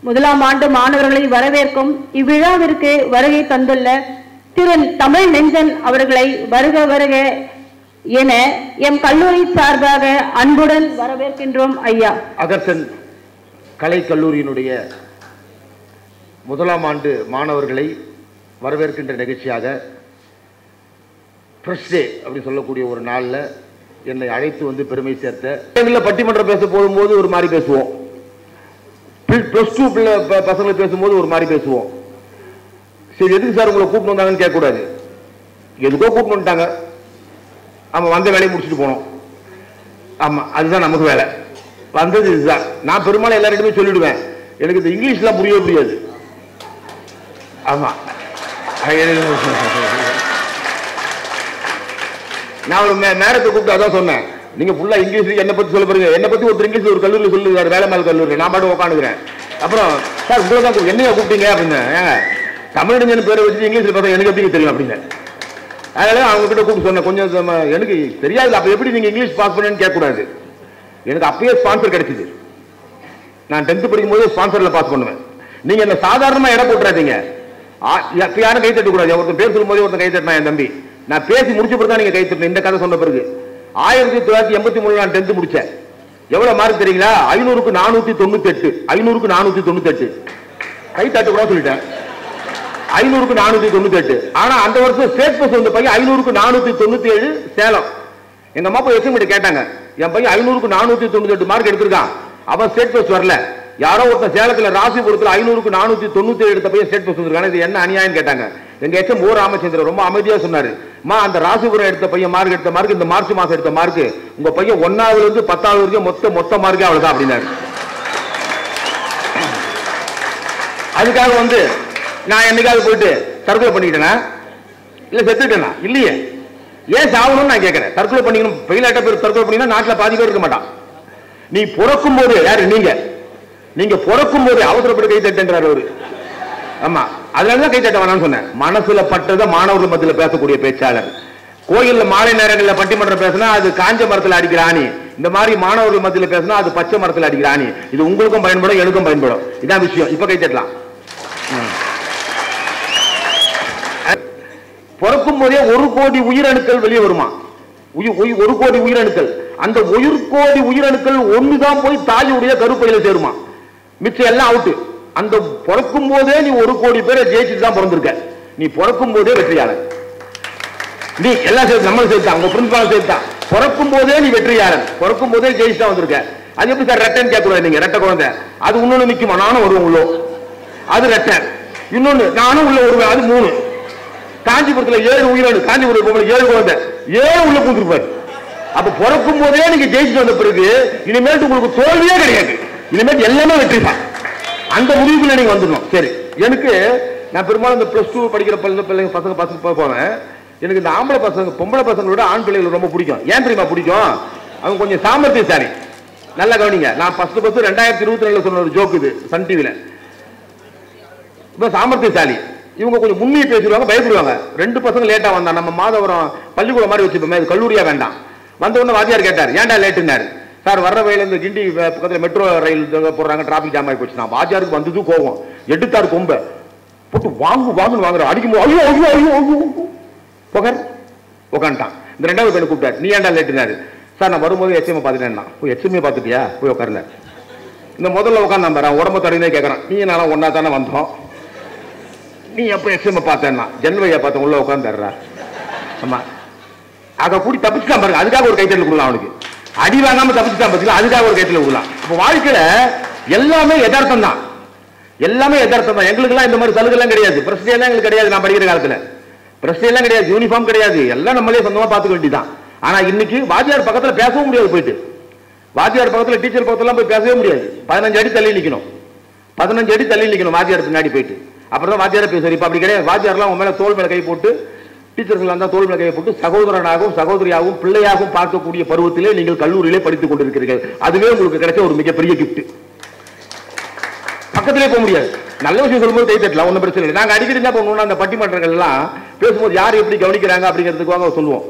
முதலாம் ஆண்டு மாணவர்களை வரவேற்கும் இவ்விழாவிற்கு வருகை தந்துள்ள திரு தமிழ் நெஞ்சன் அவர்களை வருக வருக என எம் கல்லூரி சார்பாக அன்புடன் வரவேற்கின்றோம் ஐயா. அகர்சன் கலை கல்லூரியினுடைய முதலாம் ஆண்டு மாணவர்களை வரவேற்கின்ற நிகழ்ச்சியாக ஃப்ரெஷ் டே அப்படி சொல்லக்கூடிய ஒரு நாளில் என்னை அழைத்து வந்து பெருமை சேர்த்த பட்டிமன்றம் பேச போகும்போது ஒரு மாதிரி பேசுவோம், +2 பசங்களை பேசும்போது ஒரு மாதிரி பேசுவோம். சரி, எதுக்கு சார் உங்களை கூப்பிட்டு வந்தாங்கன்னு கேட்கக்கூடாது, எதுக்கோ கூப்பிட்டு வந்துட்டாங்க, ஆமாம் வந்த வேலையை முடிச்சுட்டு போனோம், ஆமாம் அதுதான் நமக்கு வேலை, வந்தது இதுதான். நான் பெரும்பாலும் எல்லாருக்குமே சொல்லிவிடுவேன், எனக்கு இந்த இங்கிலீஷ்லாம் புரியவே புரியாது. ஆமாம், நான் ஒரு நேரத்தை கூப்பிட்டு அதான் சொன்னேன், நீங்க ஃபுல்லா இங்கிலீஷ் என்னை பத்தி சொல்ல போறீங்க, என்னை பத்தி ஒரு இங்கிலீஷ் ஒரு கல்லூரி சொல்லுவாரு, வேலைமேல் கல்லூரி, நான் பாட்டு உட்காந்துக்கிறேன். அப்புறம் சார் உங்களை தான் என்னையா கூப்பிட்டீங்க அப்படின்னு, தமிழ் பேரை வச்சு இங்கிலீஷ்ல பார்த்தா எனக்கு எப்படி தெரியும் அப்படின்னு. அதனால அவங்க கிட்ட கூப்பிட்டு சொன்னேன், கொஞ்சம் எனக்கு தெரியாது, அப்ப எப்படி நீங்க இங்கிலீஷ் பாஸ் பண்ணேன்னு கேட்கக்கூடாது. எனக்கு அப்பயே ஸ்பான்சர் கிடைச்சிது, நான் 10th படிக்கும் போது ஸ்பான்சர்ல பாஸ் பண்ணுவேன். நீங்க என்ன சாதாரணமா இடம் போட்டுறாதீங்க, யாரும் கை தட்டக்கூடாது. ஒருத்தன் பேர் சொல்லும் போதே ஒருத்தன் கை தட்டினா என் தம்பி, நான் பேசி முடிச்ச பிறகு தான் நீங்க கை தட்டணும். இந்த கதை சொன்ன பிறகு 1983 நான் 10th முடிச்சேன். எவ்வளவு மார்க் தெரியுங்களா? 500க்கு 498, 500க்கு 498. கை தட்டு கூட சொல்லிட்டேன், 500க்கு 498. ஆனா அந்த வருஷம் ஸ்டேட் பஸ் வந்த பையன் 500க்கு 497 சேலம். எங்க அம்மா போய் எஸ்எம்கிட்ட கேட்டாங்க, என் பையன் 500க்கு 498 மார்க் எடுத்திருக்கான், அவன் ஸ்டேட் பஸ் வரல. யாரோ ஒருத்தன் சேலத்துல ராசிபுரத்துல 500க்கு 497 எடுத்த பையன் ஸ்டேட் பஸ் வந்திருக்காங்க, இது என்ன அநியாயம் கேட்டாங்க. எங்க எச்எம் ஓ ராமச்சந்திரன் ரொம்ப அமைதியா சொன்னாரு, அந்த ராசிபுரம் எடுத்த பையன் மார்க் எடுத்த மார்க் இந்த மார்ச் மாசம் எடுத்த மார்க் உங்க பையன் 1வது இருந்து 10வது வரைக்கும் மொத்த மார்க்கே அவ்வளவுதான் அப்படின்னாரு. அதுக்காக வந்து நான் என்னைக்காவது போயிட்டு தற்கொலை பண்ணிக்கிட்டேனா இல்ல செத்துட்டேனா? இல்லையே. ஏன் சாவணும்னு நான் கேட்கிறேன். தற்கொலை பண்ணிக்கணும், பைலாட்ட பேர் தற்கொலை பண்ணினா நாட்டில் பாதி பேர் இருக்க மாட்டான். நீ பிறக்கும் போது யாரு நீங்க பிறக்கும் போது அவசரப்பட்டு கை தட்டுன்றார் அவரு. ஆமா, அதனாலதான் கை தட்ட வேணாம்னு சொன்னேன். மனசுல பட்டத மாணவர்கள் மத்தியில் பேசக்கூடிய பேச்சாளர். கோயில்ல மாலை நேரங்களில் பட்டிமன்றம் பேசினா அது காஞ்ச மரத்தில் அடிக்கிற ஆணி, இந்த மாதிரி மாணவர்கள் மத்தியில் பேசினா அது பச்சை மரத்தில் அடிக்கிற ஆணி. இது உங்களுக்கும் பயன்படும், எனக்கும் பயன்படும். இதான் விஷயம். இப்ப கை தட்டலாம். பிறக்கும் போதே 1 கோடி உயிரணுக்கள் வெளியே வருமா? 1 கோடி உயிரணுக்கள். அந்த 1 கோடி உயிரணுக்கள் ஒண்ணுதான் போய் தாயுடைய கருப்பையில சேருமா, மிச்சம் எல்லாம் அவுட்டு. அந்த பிறக்கும் போதே நீ 1 கோடி பேரை ஜெயிச்சுட்டு தான் பிறந்திருக்க. நீ பிறக்கும் போதே வெற்றியாளர். நீ எல்லாம் சேர்த்து நம்ம சேர்த்தான், உங்க பிரின்சிபால் சேர்த்தான். பிறக்கும் போதே நீ வெற்றியாளர், பிறக்கும் போதே ஜெயிச்சு தான் வந்திருக்க. அது எப்படி சார் ரெட்டன் கேட்கக்கூடாது? நீங்க ரெட்டை குழந்தை அது இன்னொன்னு நிக்குமா? நானும் வருவேன் உள்ள, அது ரெட்டை. இன்னொன்னு நானும் உள்ள வருவேன், அது 3. காஞ்சிபுரத்துல 7 உயிரணு, காஞ்சிபுரம் 7 குழந்தை 7 உள்ள கூட்டிருப்பாரு. அப்ப பிறக்கும் போதே நீங்க ஜெயிச்சு வந்த பிறகு இனிமேல் உங்களுக்கு தோல்வியே கிடையாது, இனிமேல் எல்லாமே வெற்றி தான். அந்த முடிவுக்குள்ள நீங்க வந்துடணும். சரி, எனக்கு நான் பெரும்பாலும் இந்த +2 படிக்கிற பிள்ளைங்க பசங்க போவேன். எனக்கு இந்த ஆம்பளை பசங்க பொம்பளை பசங்களோட ஆண் பிள்ளைகள் ரொம்ப பிடிக்கும். ஏன் தெரியுமா பிடிக்கும்? அவங்க கொஞ்சம் சாமர்த்தியசாலி. நல்லா கவனிங்க, நான் ஃபர்ஸ்ட் 2022 சொன்ன ஒரு ஜோக் இது சன் டிவில. இப்ப சாமர்த்தியசாலி இவங்க கொஞ்சம் முன்னே பேசிடுவாங்க, பயப்படுவாங்க. 2 பசங்க லேட்டா வந்தா, நம்ம மாதவரம் பள்ளிக்கூடம் மாதிரி வச்சுப்போமே, அது கல்லூரியா வேண்டாம். வந்த உடனே வாத்தியார் கேட்டார், ஏன்டா லேட்டுன்னாரு. சார் வர்ற வயல இந்த கிண்டி பக்கத்தில் மெட்ரோ ரயில் போடுறாங்க, டிராபிக் ஜாம் ஆகி போச்சு. நான் வாத்தியாருக்கு வந்தது கோவம், எடுத்தாரு கொம்ப போட்டு வாங்குன்னு வாங்குற, அடிக்கும்போது ஐயோ ஐயோ ஐயோ ஐயோ புகர் உட்காந்துட்டான். இந்த 2வது பையனை கூப்பிட்டாரு, நீ ஏன்டா லேட்டுனாரு. சார் நான் வரும்போது எச்எம் பார்த்துட்டேன்னா. போய் எச்எம்ஏ பார்த்துட்டியா? போய் உட்காருங்க. இந்த முதல்ல உட்காந்து பாரு, உடம்பு தடவினே கேட்கறான், நீ நானும் ஒன்னா தானே வந்தோம், நீ எப்ப எக்ஸாம் பார்த்தேன்னா ஜென்வையா பார்த்த உள்ள உட்காந்துடுறா. ஆமா, அதை கூடி தப்பிச்சுட்டான் பாருங்க, அதுக்காக ஒரு கைத்தட்டல் கொடுக்கலாம். அவனுக்கு அடி வாங்காம தப்பிச்சுட்டான் பார்த்தீங்களா, அதுக்காக ஒரு கைத்தட்டல் கொடுக்கலாம். இப்போ வாழ்க்கையில எல்லாமே யதார்த்தம் தான், எல்லாமே யதார்த்தம் தான். எங்களுக்கெல்லாம் இந்த மாதிரி சலுகை எல்லாம் கிடையாது, பிரச்சனை எல்லாம் எங்களுக்கு கிடையாது. நான் படிக்கிற காலத்துல பிரச்சனை எல்லாம் கிடையாது, யூனிஃபார்ம் கிடையாது, எல்லாம் நம்மளே சொந்தமா பார்த்துக்க வேண்டியதான். ஆனா இன்னைக்கு வாத்தியார் பக்கத்துல பேசவும் முடியாது, போயிட்டு வாத்தியார் பக்கத்துல டீச்சர் பக்கத்துல போய் பேசவே முடியாது. 15 அடி தள்ளி நிக்கணும், 15 அடி தள்ளி நிக்கணும் வாத்தியார் பின்னாடி போயிட்டு. அப்புறம் தான் வாத்தியார பேசுவார். இப்ப அப்படி கிடையாது. வாத்தியார்லாம் உன் மேல தோல் மேல கை போட்டு, டீச்சர்கள் தான் தோல் மேல கை போட்டு சகோதரனாகவும் சகோதரியாகவும் பிள்ளையாகவும் பார்க்கக்கூடிய பருவத்திலே நீங்கள் கல்லூரியிலே படித்துக் கொண்டிருக்கிறீர்கள். அதுவே உங்களுக்கு கிடைச்ச ஒரு மிகப்பெரிய கிஃப்ட். பக்கத்திலே போக முடியாது. நல்ல விஷயம் சொல்லும்போது கை தட்டலாம், ஒன்றும் பிரச்சனை இல்லை. நாங்கள் அடிக்கடி என்ன பண்ணுவோம்னா, அந்த பட்டிமன்றங்கள் எல்லாம் பேசும்போது யார் எப்படி கவனிக்கிறாங்க அப்படிங்கிறதுக்காக சொல்லுவோம்.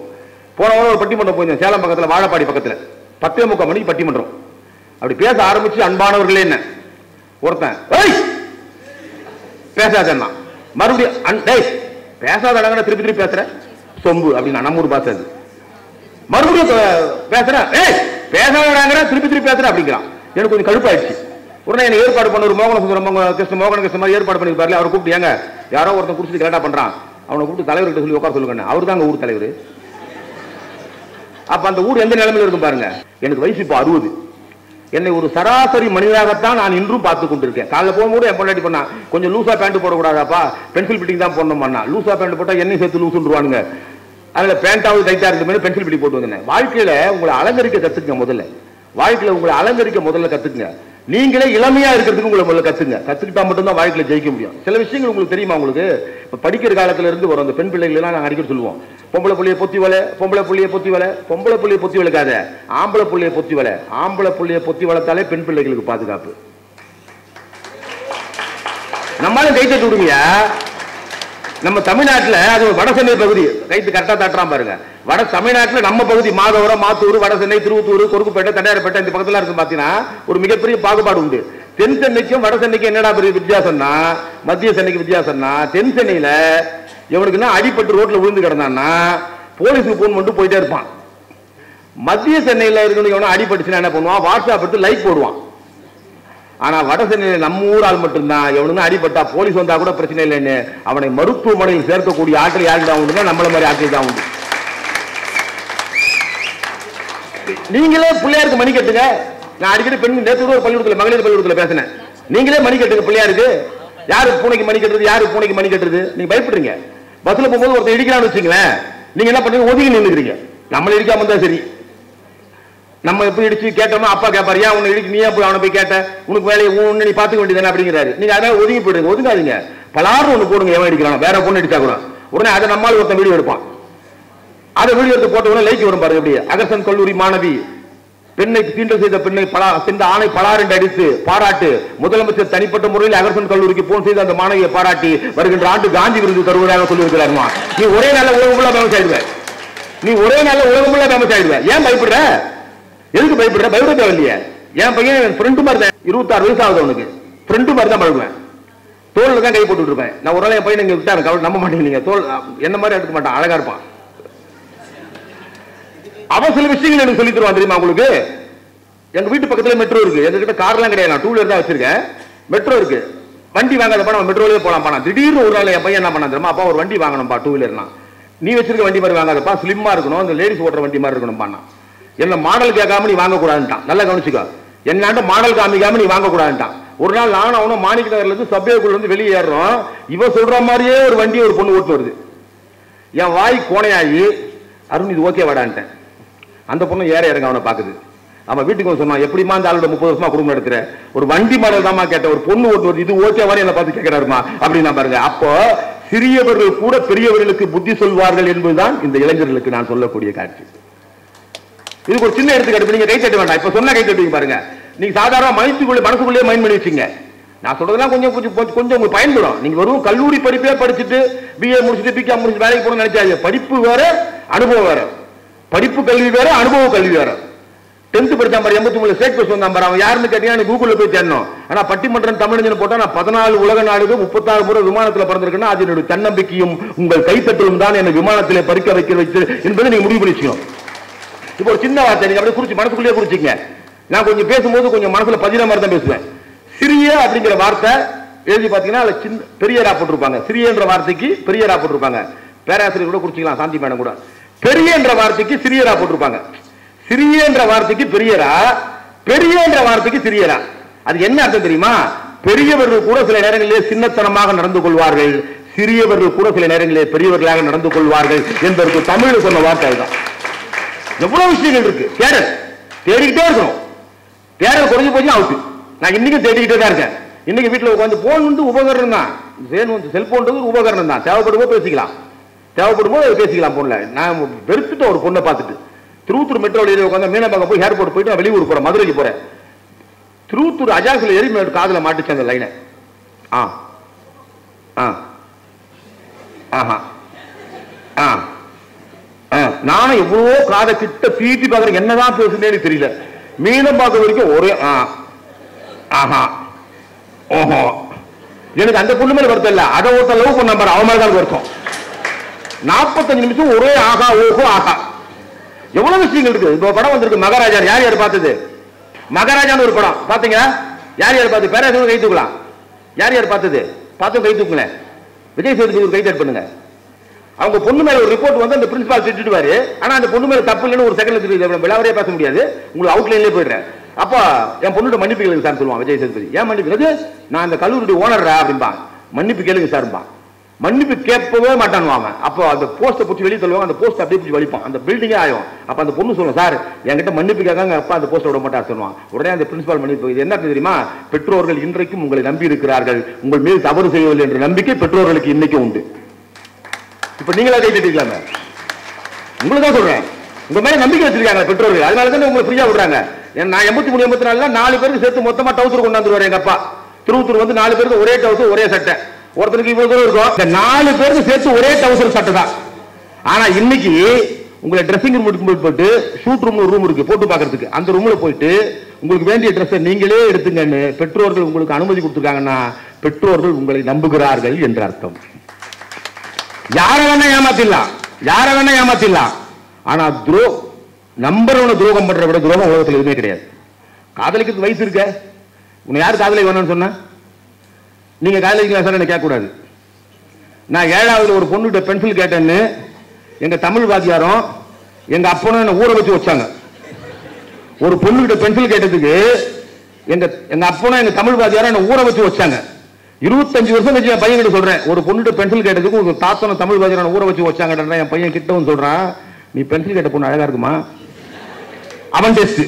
போன வாரம் ஒரு பட்டிமன்றம் போயிருந்தேன், சேலம் பக்கத்தில் வாழப்பாடி பக்கத்தில் 10:45 மணிக்கு பட்டிமன்றம். அப்படி பேச ஆரம்பிச்சு, அன்பானவர்களே என்ன ஒருத்தன் பேசாதன்னா மறுபடியும் பேசாத திருப்பி திருப்பி பேசுற சொம்பு அப்படின்னா நம்ம ஊர் பாச. மறுபடியும் பேசுற பேசாத திருப்பி திருப்பி பேசுற அப்படிங்கிறான். எனக்கு கொஞ்சம் கடுப்பாயிடுச்சு. உடனே என்ன ஏற்பாடு பண்ண ஒரு மோகன கிருஷ்ண மாதிரி ஏற்பாடு பண்ணிருப்பாரு. அவரை கூப்பிட்டு ஏங்க யாரோ ஒருத்தன் குடிச்சிட்டு கரெக்டா பண்றான், அவனை கூப்பிட்டு தலைவர்கிட்ட சொல்லி உட்கார சொல்லுங்க. அவரு தாங்க ஊர் தலைவர். அப்ப அந்த ஊர் எந்த நிலைமையில இருக்கும் பாருங்க. எனக்கு வயசு இப்போ 60. என்னை ஒரு சராசரி மனிதனாகத்தான் நான் இன்றும் பார்த்து கொண்டிருக்கேன். காலைல போகும்போது என் பொண்டாட்டி பண்ணா கொஞ்சம் லூசா பேண்ட் போடக்கூடாதாப்பா, பென்சில் பிட்டிங் தான் போடணும் பண்ணா. லூசா பேண்ட் போட்டா என்னை சேர்த்து லூசுன்றுவானுங்க. அதுல பேண்டாவது டைட்டா இருக்கு, பென்சில் பிட்டி போட்டு வந்தேன். வாழ்க்கையில உங்களை அலங்கரிக்க கத்துக்குங்க. முதல்ல வாழ்க்கையில உங்களை அலங்கரிக்க முதல்ல கத்துக்குங்க. நீங்களே இளமையா இருக்கிறதுக்கு உங்களை முதல்ல கத்துக்கிட்டா மட்டும்தான் வாழ்க்கையில ஜெயிக்க முடியும். சில விஷயங்கள் உங்களுக்கு தெரியுமா? உங்களுக்கு இப்ப படிக்கிற காலத்துல இருந்து வரும் அந்த பெண் பிள்ளைகள் எல்லாம் நாங்க அடிக்கடி சொல்லுவோம், பொம்பளை புள்ளிய பொத்தி வலை, பொம்பளை புள்ளிய பொத்தி வலை. பொம்பளை புள்ளிய பொத்தி வளைக்காத, ஆம்பளை புள்ளிய பொத்தி வலை. ஆம்பளை புள்ளிய பொத்தி வளர்த்தாலே பெண் பிள்ளைகளுக்கு பாதுகாப்பு. நம்மளால கை தட்டி விடுங்க. நம்ம தமிழ்நாட்டில் அது வட சென்னை பகுதி கைத்து கரெக்டா தட்டுறான் பாருங்க. வட தமிழ்நாட்டில் நம்ம பகுதி மாதவரம், மாத்தூர், வட சென்னை, திருவத்தூர், கொருக்குப்பேட்டை, தண்டையார்பேட்டை இந்த பக்கத்துல இருக்கு. பாத்தீங்கன்னா ஒரு மிகப்பெரிய பாகுபாடு உண்டு. தென் சென்னைக்கும் வட சென்னைக்கும் என்னடா பெரிய வித்தியாசம்னா, மத்திய சென்னைக்கு வித்தியாசம்னா, தென் சென்னையில எவனுக்குன்னா அடிப்பட்டு ரோட்ல விழுந்து கிடந்தான்னா போலீஸுக்கு போன் பண்ணிட்டு போயிட்டே இருப்பான். மத்திய சென்னையில இருக்கணும் அடிபட்டுச்சுன்னா என்ன பண்ணுவான், வாட்ஸ்அப் எடுத்து லைக் போடுவான். ஆனா வட சென்னையில நம்ம ஊர் ஆள் மட்டும்தான் எவனுங்க அடிபட்டா போலீஸ் வந்தா கூட பிரச்சனை இல்லைன்னு அவனை மருத்துவமனையில் சேர்க்கக்கூடிய ஆட்கள் யாருக்கு தான் உண்டு, நம்மள மாதிரி ஆட்கள் தான் உண்டு. நீங்களே பிள்ளையாருக்கு மணி கட்டுங்க. நான் அடிக்கடி பெண் நேற்று ஒரு பள்ளிக்கூடத்தில் மகளிர் பள்ளிக்கூடத்தில் பேசினேன். நீங்களே மணி கட்டுங்க பிள்ளையாருக்கு. யாரு பூனைக்கு மணி கட்டுறது, யாரு பூனைக்கு மணி கட்டுறது? நீங்க பயப்படுறீங்க. பஸ்ல போகும்போது ஒருத்தர் இடிக்கிறான்னு வச்சுங்களேன், நீங்க என்ன பண்ணுங்க, ஒதுங்கி நின்றுக்கிறீங்க. நம்மள இடிக்காம இருந்தா சரி. நம்ம எப்படி இடிச்சு கேட்டோமா அப்பா கேட்பாரு, ஏன் உன்னை இடிச்சு நீ போய் அவனை போய் கேட்ட, உனக்கு வேலையை ஒண்ணு நீ பாத்துக்க வேண்டியதானே அப்படிங்கிறாரு. நீங்க அதனால ஒதுங்கி போயிடுங்க. ஒதுங்காதீங்க. பலாரும் ஒண்ணு போடுங்க. எவன் அடிக்கிறான், வேற பொண்ணு அடிச்சா கூட உடனே அதை நம்மால் ஒருத்தன் வீடியோ எடுப்பான். அதை வீடியோ எடுத்து போட்ட உடனே லைக் வரும் பாருங்க. எப்படி அகர்சன் கல்லூரி மாணவி பெண்ணை தீண்டல் செய்த பெண்ணை சென்ற ஆணை பலாரென்று அடித்து பாராட்டு. முதலமைச்சர் தனிப்பட்ட முறையில் அகர்சன் கல்லூரிக்கு போன் செய்து அந்த மாணவியை பாராட்டி வருகின்ற ஆண்டு காந்தி விருது தருவதாக சொல்லியிருக்கிறாருமா. நீ ஒரே நாள் உலகம் ஃபுல்லா ஃபேமஸ் ஆயிடுவேன். நீ ஒரே நாள் உலகம் ஃபுல்லா ஃபேமஸ் ஆயிடுவேன். ஏன் பயப்படுற? எதுக்கு பயப்படுற? பயப்பட தேவையில்லையே. என் பையன் ஃப்ரெண்டு மாதிரி தான், 26 வயசு ஆகுது அவனுக்கு. ஃப்ரெண்டு மாதிரி தான் பழகுவேன். தோல்ல தான் கை போட்டு இருப்பேன். நான் ஒரு நாள் என் பையன் இங்க விட்டாரு, கவலை நம்ப மாட்டேங்க. தோல் என்ன மாதிரி எடுக்க மாட்டான், அழகா இருப்பான். அவன் சில விஷயங்கள் எனக்கு சொல்லி தருவான் தெரியுமா உங்களுக்கு? எங்க வீட்டு பக்கத்துல மெட்ரோ இருக்கு. எங்ககிட்ட கார்லாம் கிடையாது, நான் 2 வீலர் தான் வச்சிருக்கேன். மெட்ரோ இருக்கு. வண்டி வாங்காதப்பா நம்ம மெட்ரோலயே போலாம் பானா. திடீர்னு ஒரு நாள் என் பையன் என்ன பண்ணா தெரியுமா, அப்பா ஒரு வண்டி வாங்கணும்பா 2 வீலர்னா. நீ வச்சிருக்க வண்டி மாதிரி வாங்காதப்பா, ஸ்லிம்மா இருக்கணும், அந்த லேடிஸ் ஓட்டுற வண்டி மாதிரி இருக்கணும் பானா. என்ன மாடல் கேட்காம நீ வாங்க கூடாதுட்டான். நல்லா கவனிச்சுக்கோ, என்னாண்ட மாடல் காமிக்காம நீ வாங்க கூடாதுட்டான். ஒரு நாள் நானும் அவனும் மாணிக்க நகர்ல இருந்து சப்வேக்குள்ள இருந்து வெளியே ஏறுறோம். இவன் சொல்ற மாதிரியே ஒரு வண்டி ஒரு பொண்ணு ஓட்டு வருது. என் வாய் கோணையாகி அருண் இது ஓகே வாடான்ட்டேன். அந்த பொண்ணு ஏற இறங்க அவனை பாக்குது. அவன் வீட்டுக்கு வந்து சொன்னான், எப்படிமா இந்த ஆளோட 30 வருஷமா குடும்பம் நடத்துற, ஒரு வண்டி மாடல் தாமா கேட்ட, ஒரு பொண்ணு ஓட்டு வருது, இது ஓகே வாரி என்ன பார்த்து கேட்கிறாருமா அப்படின்னு பாருங்க. அப்போ சிறியவர்கள் கூட பெரியவர்களுக்கு புத்தி சொல்வார்கள் என்பதுதான் இந்த இளைஞர்களுக்கு நான் சொல்லக்கூடிய காட்சி. இதுக்கு ஒரு சின்ன எடுத்துக்காட்டு. நீங்க கை தட்ட வேண்டாம், இப்ப சொன்ன கை தட்டுவீங்க பாருங்க. நீங்க சாதாரண மனசுக்குள்ளே மைண்ட் பண்ணி வச்சுங்க. நான் சொல்றதெல்லாம் கொஞ்சம் உங்களுக்கு பயன்படும். நீங்க வெறும் கல்லூரி படிப்பே படிச்சுட்டு பிஏ முடிச்சுட்டு பிகாம் முடிச்சுட்டு வேலைக்கு போகணும்னு நினைச்சாங்க. படிப்பு வேற, அனுபவம் வேற. படிப்பு கல்வி வேற, அனுபவ கல்வி வேற. 10th படிச்சா பாரு, 83 ஸ்டேட் கொஸ்டின் வந்தான் பாரு. அவன் யாருன்னு கேட்டீங்கன்னா கூகுள்ல போய் தேடணும். ஆனா பட்டிமன்றம் தமிழ் போட்டா நான் 14 உலக நாடுகள் 36 முறை விமானத்துல பிறந்திருக்கேன்னா அது என்னுடைய தன்னம்பிக்கையும் உங்கள் கைத்தட்டலும் தான் என்னை விமானத்திலே பறிக்க வைக்க என்பதை நீங்க முடிவு பண்ணிச்சுக்கணும். இப்போ ஒரு சின்ன வார்த்தை நீங்க அப்படியே குறிச்சு மனசுக்குள்ளேயே குறிச்சிங்க. நான் கொஞ்சம் பேசும்போது கொஞ்சம் மனசுல பதின மாதிரி தான் பேசுவேன். சிறிய அப்படிங்கிற வார்த்தை எழுதி பாத்தீங்கன்னா பெரியரா போட்டிருப்பாங்க. சிறிய என்ற வார்த்தைக்கு பெரியரா போட்டிருப்பாங்க. பேராசிரியர் கூட குறிச்சிக்கலாம், சாந்தி மேடம் கூட. பெரிய என்ற வார்த்தைக்கு சிறியரா போட்டிருப்பாங்க. சிறிய என்ற வார்த்தைக்கு பெரியரா, பெரிய என்ற வார்த்தைக்கு சிறியரா. அது என்ன அர்த்தம் தெரியுமா? பெரியவர்கள் கூட சில நேரங்களிலே சின்னத்தனமாக நடந்து கொள்வார்கள், சிறியவர்கள் கூட சில நேரங்களிலே பெரியவர்களாக நடந்து கொள்வார்கள் என்பதற்கு தமிழ் சொன்ன வார்த்தை தான். எவ்வளவு விஷயங்கள் இருக்கு. தேடிக்கிட்டே இருக்கணும். தேடல் குறைஞ்சு போச்சு அவுட்டு. நான் இன்னைக்கு தேடிக்கிட்டே தான் இருக்கேன். இன்னைக்கு வீட்டில் உட்காந்து போன் வந்து உபகரணம் தான். செல்போன் உபகரணம் தான். தேவைப்படும்போது பேசிக்கலாம், தேவைப்படும்போது பேசிக்கலாம் போன்ல. நான் வெறுத்துட்டேன் ஒரு பொண்ணை பார்த்துட்டு. திருவத்தூர் மெட்ரோ உட்காந்து மீனம்பாக்கம் போய் ஏர்போர்ட் போயிட்டு நான் வெளியூர் போறேன், மதுரைக்கு போறேன். திருவத்தூர் அஜாக்ஸ்ல ஏறி காதுல மாட்டுச்சு அந்த லைனை. நானும் எவ்வளவோ காதை கிட்ட தீட்டி பாக்குறேன், என்னதான் பேசுனேன்னு தெரியல. மீனம்பாக்கம் வரைக்கும் ஒரே ஆஹா ஓஹோ, எனக்கு அந்த பொண்ணு மேல வருத்தம் இல்ல, அதை ஒருத்தர் லவ் பண்ண பாரு, அவன் மேலதான் வருத்தம். 45 நிமிஷம் ஒரே ஆகா ஓஹோ ஆகா. எவ்வளவு விஷயங்கள் இருக்கு. இப்போ படம் வந்திருக்கு மகாராஜா. யார் யார் பார்த்தது? மகாராஜான்னு ஒரு படம் பாத்தீங்களா? யார் யார் பார்த்து பேராசம் கை தூக்கலாம்? யார் யார் பார்த்தது? பார்த்து கை தூக்கல. விஜய் சேதுபதி ஒரு கை தட் பண்ணுங்க. அவங்க பொண்ணு மேல ஒரு ரிப்போர்ட் வந்து அந்த பிரின்சிபால் திட்டுவாரு. ஆனா அந்த பொண்ணு மேல தப்பு இல்லைன்னு ஒரு செகண்ட்ல விளாவரே பேச முடியாது. உங்களுக்கு அவுட்லைன்லேயே போயிடுறேன். அப்ப என் பொண்ணோட மன்னிப்பு கேளுங்க சார் சொல்லுவான் விஜய் சேதுபதி. ஏன் மன்னிப்பு? நான் அந்த கல்லூரி ஓனர்ரா அப்படின்பா. மன்னிப்பு கேளுங்க சார்பா. மன்னிப்பு கேட்கவே மாட்டானுவாங்க. அப்போ அந்த போஸ்ட்டை பிடிச்சி வெளியே தள்ளுவாங்க. அந்த போஸ்ட் அப்படியே பிடிச்சி வலிப்பான். அந்த பில்டிங்கே ஆகும். அப்ப அந்த பொண்ணு சொல்லுவோம், சார் என்கிட்ட மன்னிப்பு கேட்காங்க, அப்பா அந்த போஸ்ட்டை விட மாட்டார் சொல்லுவான். உடனே அந்த பிரின்சிபால் மன்னிப்பு. இது என்ன தெரியுமா? பெற்றோர்கள் இன்றைக்கும் உங்களை நம்பி இருக்கிறார்கள். உங்கள் மீது தவறு செய்யவில்லை என்ற நம்பிக்கை பெற்றோர்களுக்கு இன்னைக்கும் உண்டு. இப்ப நீங்களா கை தட்டிக்கலாமே? உங்களுக்கு தான் சொல்றேன், உங்க மேல நம்பிக்கை வச்சிருக்காங்க பெற்றோர்கள். அதனால தான் உங்களை ஃப்ரீயா விடுறாங்க. நான் 83 84 4 பேருக்கு சேர்த்து மொத்தமா டவுசர் கொண்டாந்துருவாரு எங்க அப்பா. திருவத்தூர் வந்து 4 பேருக்கு ஒரே டவுசர் ஒரே சட்டை. ஒருத்தருக்கு இவ்வளவு தூரம் இருக்கும். இந்த 4 பேருக்கு சேர்த்து ஒரே டவுசர் சட்டை தான். ஆனா இன்னைக்கு உங்களை ட்ரெஸ்ஸிங் ரூம் போட்டு ஷூட் ரூம் ரூம் இருக்கு போட்டு பாக்குறதுக்கு. அந்த ரூம்ல போயிட்டு உங்களுக்கு வேண்டிய ட்ரெஸ்ஸை நீங்களே எடுத்துங்கன்னு பெற்றோர்கள் உங்களுக்கு அனுமதி கொடுத்துருக்காங்கன்னா பெற்றோர்கள் உங்களை நம்புகிறார்கள் என்ற அர்த்தம். யாரை வேணா ஏமாத்திடலாம், யாரை வேணா ஏமாத்திடலாம். ஆனா நம்பர் துரோகம் பண்ற விட துரோகம் உலகத்தில் எதுவுமே கிடையாது. காதலிக்கிறதுக்கு வயசு இருக்க. உன்னை யாரு காதலி வேணும்னு சொன்ன? நீங்க காதலிக்கலாம் சார் கேட்க கூடாது. நான் 7வது ஒரு பொண்ணுகிட்ட பென்சில் கேட்டேன்னு எங்க தமிழ் வாத்தியாரும் எங்க அப்பனும் என்ன ஊற வச்சு வச்சாங்க. ஒரு பொண்ணுகிட்ட பென்சில் கேட்டதுக்கு எங்க அப்பனும் எங்க தமிழ் வாத்தியாரும் என்ன ஊற வச்சு வச்சாங்க. 25 வருஷம் கழிச்சு என் பையன் கிட்ட சொல்றேன், ஒரு பொண்ணுகிட்ட பென்சில் கேட்டதுக்கு ஒரு தாத்தனும் தமிழ் வாத்தியாரும் ஊற வச்சு வச்சாங்க. என் பையன் கிட்டவும் சொல்றான், நீ பென்சில் கேட்ட பொண்ணு அழகா இருக்குமா? அவன் டெஸ்ட்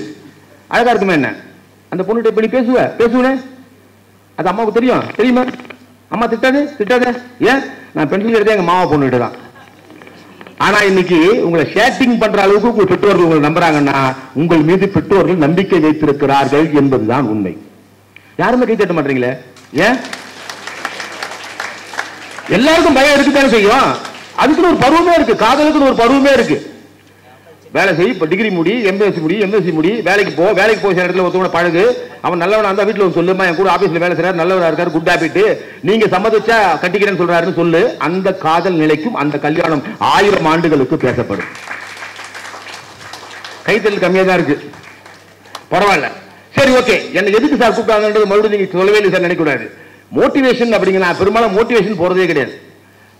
அழகா இருக்குமே. என்ன அந்த பொண்ணுகிட்ட இப்ப நீ பேசுவேன் அது அம்மாவுக்கு தெரியும், தெரியுமா? அம்மா திட்டாத. ஏன்? நான் பென்சில் எடுத்தேன் எங்க மாமா பொண்ணுகிட்ட தான். ஆனா இன்னைக்கு உங்களை ஷேட்டிங் பண்ற அளவுக்கு உங்க பெற்றோர்கள் உங்களை நம்புறாங்கன்னா உங்கள் மீது பெற்றோர்கள் நம்பிக்கை வைத்திருக்கிறார்கள் என்பதுதான் உண்மை. யாருமே கை தட்ட மாட்டீங்களே? ஏன்? எல்லாருக்கும் பயம் இருக்குதானே செய்யும். அதுக்குன்னு ஒரு பருவமே இருக்கு. காதலுக்குன்னு ஒரு பருவமே இருக்கு. வேலை செய், இப்ப டிகிரி முடி, எம்எஸ்சி முடி, வேலைக்கு போய் சில இடத்துல ஒருத்தவங்க பழகு. அவன் நல்லவனா இருந்தா வீட்டுல வந்து சொல்லுமா, என் கூட ஆபீஸ்ல வேலை செய்யறாரு, நல்லவரா இருக்காரு, குட் ஹாபிட், நீங்க சம்மதிச்சா கட்டிக்கிறேன்னு சொல்றாருன்னு சொல்லு. அந்த காதல் நிலைக்கும் அந்த கல்யாணம் 1000 ஆண்டுகளுக்கு பேசப்படும். கைத்தல் கம்மியா தான் இருக்கு, பரவாயில்ல. சரி, ஓகே. என்ன எதுக்கு சார் கூப்பிட்டாங்கன்றது மறுபடியும் நீங்க சொல்லவே இல்லை சார் நினைக்க கூடாது. மோட்டிவேஷன் அப்படிங்கிற பெரும்பாலும் மோட்டிவேஷன் போறதே கிடையாது.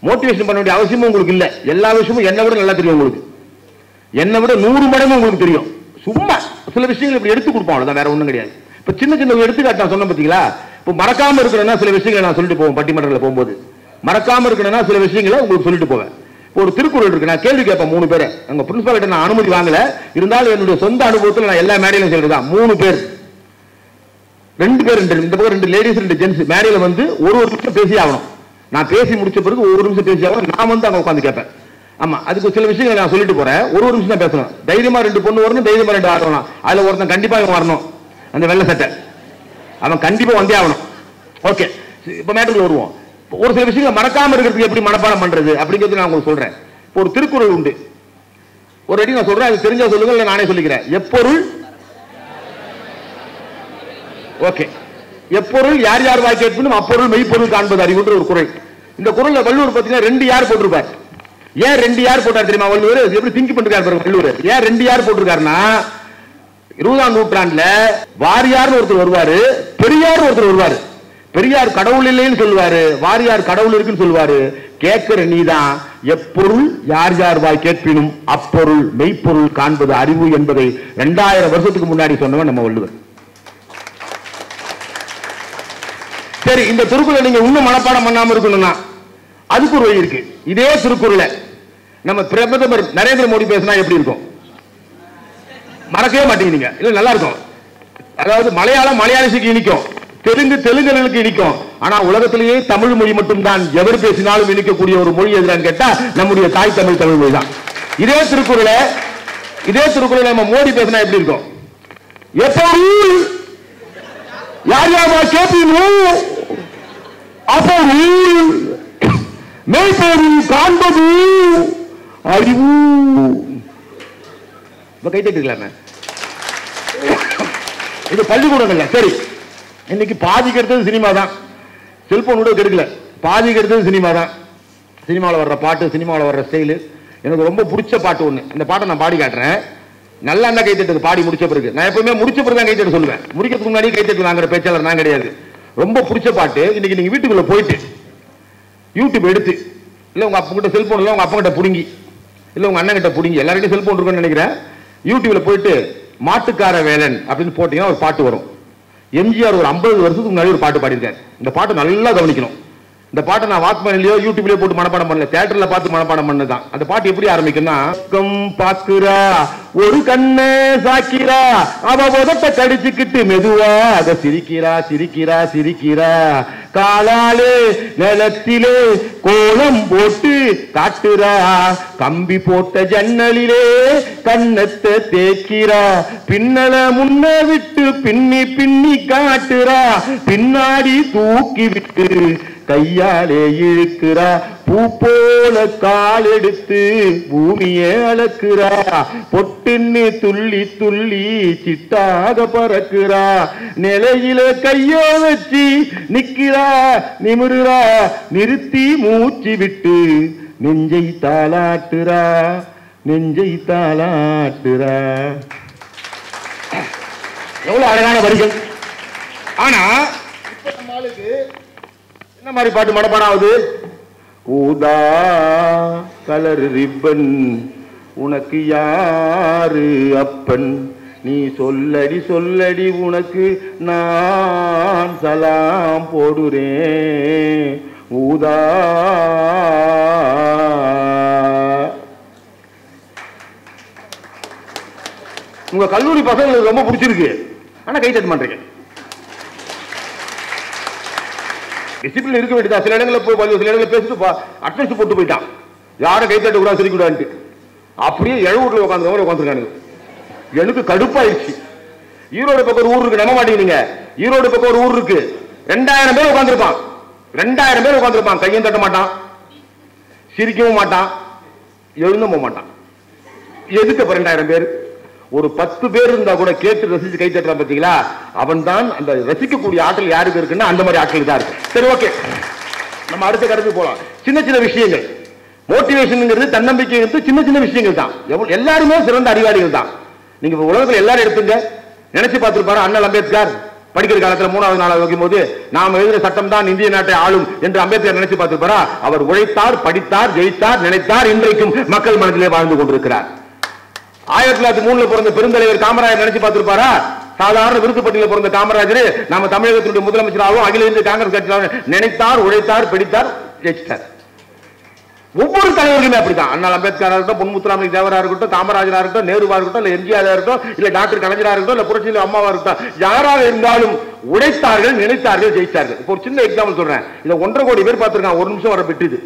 மோட்டிவேஷன் பண்ண வேண்டிய அவசியமும் உங்களுக்கு இல்ல. எல்லா விஷயமும் என்னை விட நல்லா தெரியும் உங்களுக்கு. என்னை விட 100 மடங்கு உங்களுக்கு தெரியும். சும்மா சில விஷயங்கள் இப்படி எடுத்து கொடுப்போம், அவ்வளவுதான், வேற ஒண்ணும் கிடையாது. இப்ப சின்ன எடுத்துக்காட்டு நான் சொன்ன பாத்தீங்களா? இப்ப மறக்காம இருக்கணும்னா சில விஷயங்களை நான் சொல்லிட்டு போவேன். பட்டிமன்றத்தில் போகும்போது மறக்காம இருக்கணும்னா சில விஷயங்களை உங்களுக்கு சொல்லிட்டு போவேன். ஒரு திருக்குறள் இருக்கு, நான் கேள்வி கேட்பேன் 3 பேரை. அங்க பிரின்சிபால் கிட்ட நான் அனுமதி வாங்கல, இருந்தாலும் என்னுடைய சொந்த அனுபவத்தில் நான் எல்லா மேடையிலும் சொல்றதுதான். 3 பேர், 2 பேர், இந்த பக்கம் 2 லேடிஸ் 2 ஜென்ஸ் மேடையில வந்து ஒரு நிமிஷம் பேசி ஆகணும். நான் பேசி முடிச்ச பிறகு 1 நிமிஷம் பேசி ஆகணும். நான் வந்து அங்க உட்காந்து கேட்பேன். ஆமா, அதுக்கு சில விஷயங்களை நான் சொல்லிட்டு போறேன். 1 நிமிஷம் தான் பேசணும். தைரியமா 2 பொண்ணு வரணும், தைரியமா 2 ஆள் வரணும். அதுல ஒருத்தன் கண்டிப்பா வரணும், அந்த வெள்ளை சட்டை, அவன் கண்டிப்பா வந்தே ஆகணும். ஓகே, இப்ப மேட்டருக்கு வருவோம். ஒரு சில விஷயங்களை மறக்காம இருக்கிறதுக்கு எப்படி மனப்பாடம் பண்றது அப்படிங்கிறது நான் உங்களுக்கு சொல்றேன். ஒரு திருக்குறள் உண்டு, ஒரு அடி நான் சொல்றேன், அது தெரிஞ்சா சொல்லுங்க, இல்லை நானே சொல்லிக்கிறேன். எப்பொருள், ஓகே, எப்பொருள் யார் யார் வாய் கேட்பனும் அப்பொருள் மெய்ப்பொருள் காண்பது அறிவுன்ற ஒரு குறள். இந்த குறள்ல வள்ளுவர் பார்த்தீங்கன்னா 2 யார் போட்டிருப்பார். ஏன் 2 யார் போட்டார் தெரியுமா? வள்ளுவர் எப்படி திங்க் பண்ணிருக்காரு பாருங்க. வள்ளுவர் ஏன் 2 யார் போட்டிருக்காருன்னா, 20ஆம் நூற்றாண்டுல வாரியார் ஒருத்தர் வருவாரு, பெரியார் ஒருத்தர் வருவாரு. பெரியார் கடவுள் இல்லைன்னு சொல்லுவாரு, வாரியார் கடவுள் இருக்குன்னு சொல்லுவாரு. கேட்கிற நீதான் எப்பொருள் யார் யார் வாய் கேட்பினும் அப்பொருள் மெய்ப்பொருள் காண்பது அறிவு என்பதை 2000 வருஷத்துக்கு முன்னாடி சொன்னவன் நம்ம வள்ளுவர். சரி, இந்த திருக்குறளை நீங்க இன்னும் மனப்பாடம் பண்ணாம இருக்கணும்னா அதுக்கு ஒரு வழி இருக்கு. இதே திருக்குறளை நம்ம பிரதமர் நரேந்திர மோடி பேசினா எப்படி இருக்கும்? மறக்கவே மாட்டீங்க. இல்ல, நல்லா இருக்கும். அதாவது மலையாளிக்கு இனிக்கும், தெலுங்குகளுக்கு இனிக்கும். ஆனா உலகத்திலேயே தமிழ் மொழி மட்டும்தான் எவர் பேசினாலும் இனிக்கக்கூடிய ஒரு மொழி எதுன்னு கேட்டா நம்முடைய தாய் தமிழ் மொழி தான். இதே திருக்குறளை நம்ம மோடி பேசினா எப்படி இருக்கும்? எப்பொருள் யார் யார் கேட்பீங்களோ அப்பொருள் மெய்ப்பொருள் காண்பது அறிவு. கை தட்டிக்கலாமே. இது பள்ளிக்கூடங்கள்ல. சரி, இன்னைக்கு பாதிக்கு எடுத்தது சினிமா தான், செல்போன் கூட கெடுக்கல, பாதிக்கு எடுத்தது சினிமா தான். சினிமாவில் வர்ற பாட்டு, சினிமாவில் வர்ற ஸ்டைலு, எனக்கு ரொம்ப பிடிச்ச பாட்டு ஒன்று, இந்த பாட்டை நான் பாடி காட்டுறேன். நல்லா இருந்தா கை தட்டுது பாடி முடிச்ச பிறகு. நான் எப்பவுமே முடிச்ச பிறகு தான் கை தட்ட சொல்லுவேன், முடிக்கிறதுக்கு முன்னாடி கை தட்டு வாங்குற பேச்சாளர் நான் கிடையாது. ரொம்ப பிடிச்ச பாட்டு. இன்னைக்கு நீங்க வீட்டுக்குள்ள போயிட்டு யூடியூப் எடுத்து, இல்லை உங்க அப்பா கிட்ட செல்போன் இல்லை, உங்க அப்பா கிட்ட புடுங்கி, இல்லை உங்க அண்ணன் கிட்ட புடுங்கி, எல்லார்கிட்டையும் செல்போன் இருக்குன்னு நினைக்கிறேன். யூடியூப்ல போயிட்டு மாட்டுக்கார வேலன் அப்படின்னு போட்டீங்கன்னா ஒரு பாட்டு வரும். எம்ஜிஆர் ஒரு 50 வருஷத்துக்கு முன்னாடி ஒரு பாட்டு பாடியிருக்காரு. இந்த பாட்டு நல்லா கவனிக்கணும். இந்த பாட்டை நான் வாக்மேன்லயோ யூடியூப்லயோ போட்டு மனப்பாடம் பண்ணல, தியேட்டர்ல பார்த்து மனப்பாடம் பண்ணதான். அந்த பாட்டு எப்படி ஆரம்பிக்கும்னா, பாக்குறா ஒரு கண்ணு சாக்கிறா, அவ உதட்ட கடிச்சுக்கிட்டு மெதுவாக சிரிக்கிறா சிரிக்கிறா சிரிக்கிறா, காலாலே நிலத்திலே கோலம் போட்டு காட்டுறா, கம்பி போட்ட ஜன்னலிலே கண்ணத்தை தேய்க்கிறா, பின்னல முன்ன விட்டு பின்னி பின்னி காட்டுறா, பின்னாடி தூக்கி விட்டு கையாலே இழுக்கிறா, பூ போல கால் எடுத்து பூமியை அளக்குறா, பொட்டுன்னு துள்ளி துள்ளி சிட்டாக பறக்குறா, நிலையில கைய வச்சு நிக்கிறா நிமிருறா, நிறுத்தி மூச்சு விட்டு நெஞ்சை தாளாட்டுறா நெஞ்சை தாளாட்டுறா. எவ்வளவு அழகான வரிகள். ஆனா இப்ப நம்ம ஆளுக்கு என்ன மாதிரி பாட்டு மனப்பாடம் ஆகுது? ஊதா கலர் ரிப்பன் உனக்கு யாரு அப்பன், நீ சொல்லடி சொல்லடி உனக்கு நான் சலாம் போடுறேன், ஊதா. உங்க கல்லூரி பசங்களுக்கு ரொம்ப பிடிச்சிருக்கு, ஆனா கை தட்ட மாட்டீங்க. டிசிப்ளின் இருக்க வேண்டியதா. சில இடங்களில் போய் சில இடங்களில் பேசிட்டு அட்வைஸ் போட்டு போயிட்டான், யாரும் கை தட்ட கூடாது சிரிக்கூடாது. அப்படியே எழுவூர்ல உட்காந்துருக்கானுங்க. எனக்கு கடுப்பாயிருச்சு. ஈரோடு பக்கம் ஒரு ஊர் இருக்கு, நம்ப மாட்டீங்க. ஈரோடு பக்கம் ஒரு ஊர் இருக்கு, 2000 பேர் உட்காந்துருப்பான். 2000 பேர் உட்காந்துருப்பான். கையும் தட்ட மாட்டான், சிரிக்கவும் மாட்டான், எழுந்தும் போக மாட்டான். எதுக்கு 2000 பேர்? ஒரு 10 பேர் இருந்தா கூட கேட்டு ரசிச்சு கை தட்டுறான் பாத்தீங்களா, அவன் தான் அந்த ரசிக்கக்கூடிய ஆற்றல் யாருக்கு இருக்குன்னா அந்த மாதிரி ஆற்றல் தான் இருக்கு. சரி, ஓகே, நம்ம அடுத்த கருத்து போலாம். சின்ன சின்ன விஷயங்கள், மோட்டிவேஷன் தன்னம்பிக்கை சின்ன சின்ன விஷயங்கள் தான். எல்லாருமே சிறந்த அறிவாளிகள் தான். நீங்க உலகத்தில் எல்லாரும் எடுத்துங்க, நினைச்சு பார்த்திருப்பாரு அண்ணல் அம்பேத்கர் படிக்கிற காலத்துல 3வது 4வது வைக்கும் போது நாம் எழுதுற சட்டம் தான் இந்திய நாட்டை ஆளும் என்று அம்பேத்கர் நினைச்சு பார்த்திருப்பாரா? அவர் உழைத்தார், படித்தார், ஜெயித்தார், நினைத்தார், இன்றைக்கும் மக்கள் மனதிலே வாழ்ந்து கொண்டிருக்கிறார். 1903 பிறந்த பெருந்தலைவர் காமராஜர் நினைச்சு பார்த்திருப்பாரா? சாதாரண விருதுப்பட்டியில் பிறந்த காமராஜர் நம்ம தமிழகத்தினுடைய முதலமைச்சராகவும் அகில இந்திய காங்கிரஸ் கட்சியாளர் நினைத்தார், உழைத்தார், படித்தார், ஜெயித்தார். ஒவ்வொரு தலைவர்களுமே அப்படித்தான். அண்ணா அம்பேத்கரா இருக்கட்டும், பொன்முத்துராமலிங்க தேவரா இருக்கட்டும், காமராஜரா இருக்கட்டும், நேருவா இருக்கட்டும், இல்ல எம்ஜிஆரா இருக்கட்டும், இல்ல டாக்டர் கலைஞரா இருக்கட்டும், இல்ல புரட்சியில் அம்மாவா இருக்கட்டும், யாராக இருந்தாலும் உழைத்தார்கள், நினைத்தார்கள், ஜெயித்தார்கள். இப்போ ஒரு சின்ன எக்ஸாம்பிள் சொல்றேன். இதை 1.5 கோடி பேர் பார்த்திருக்கான். ஒரு நிமிஷம் வர பெற்றது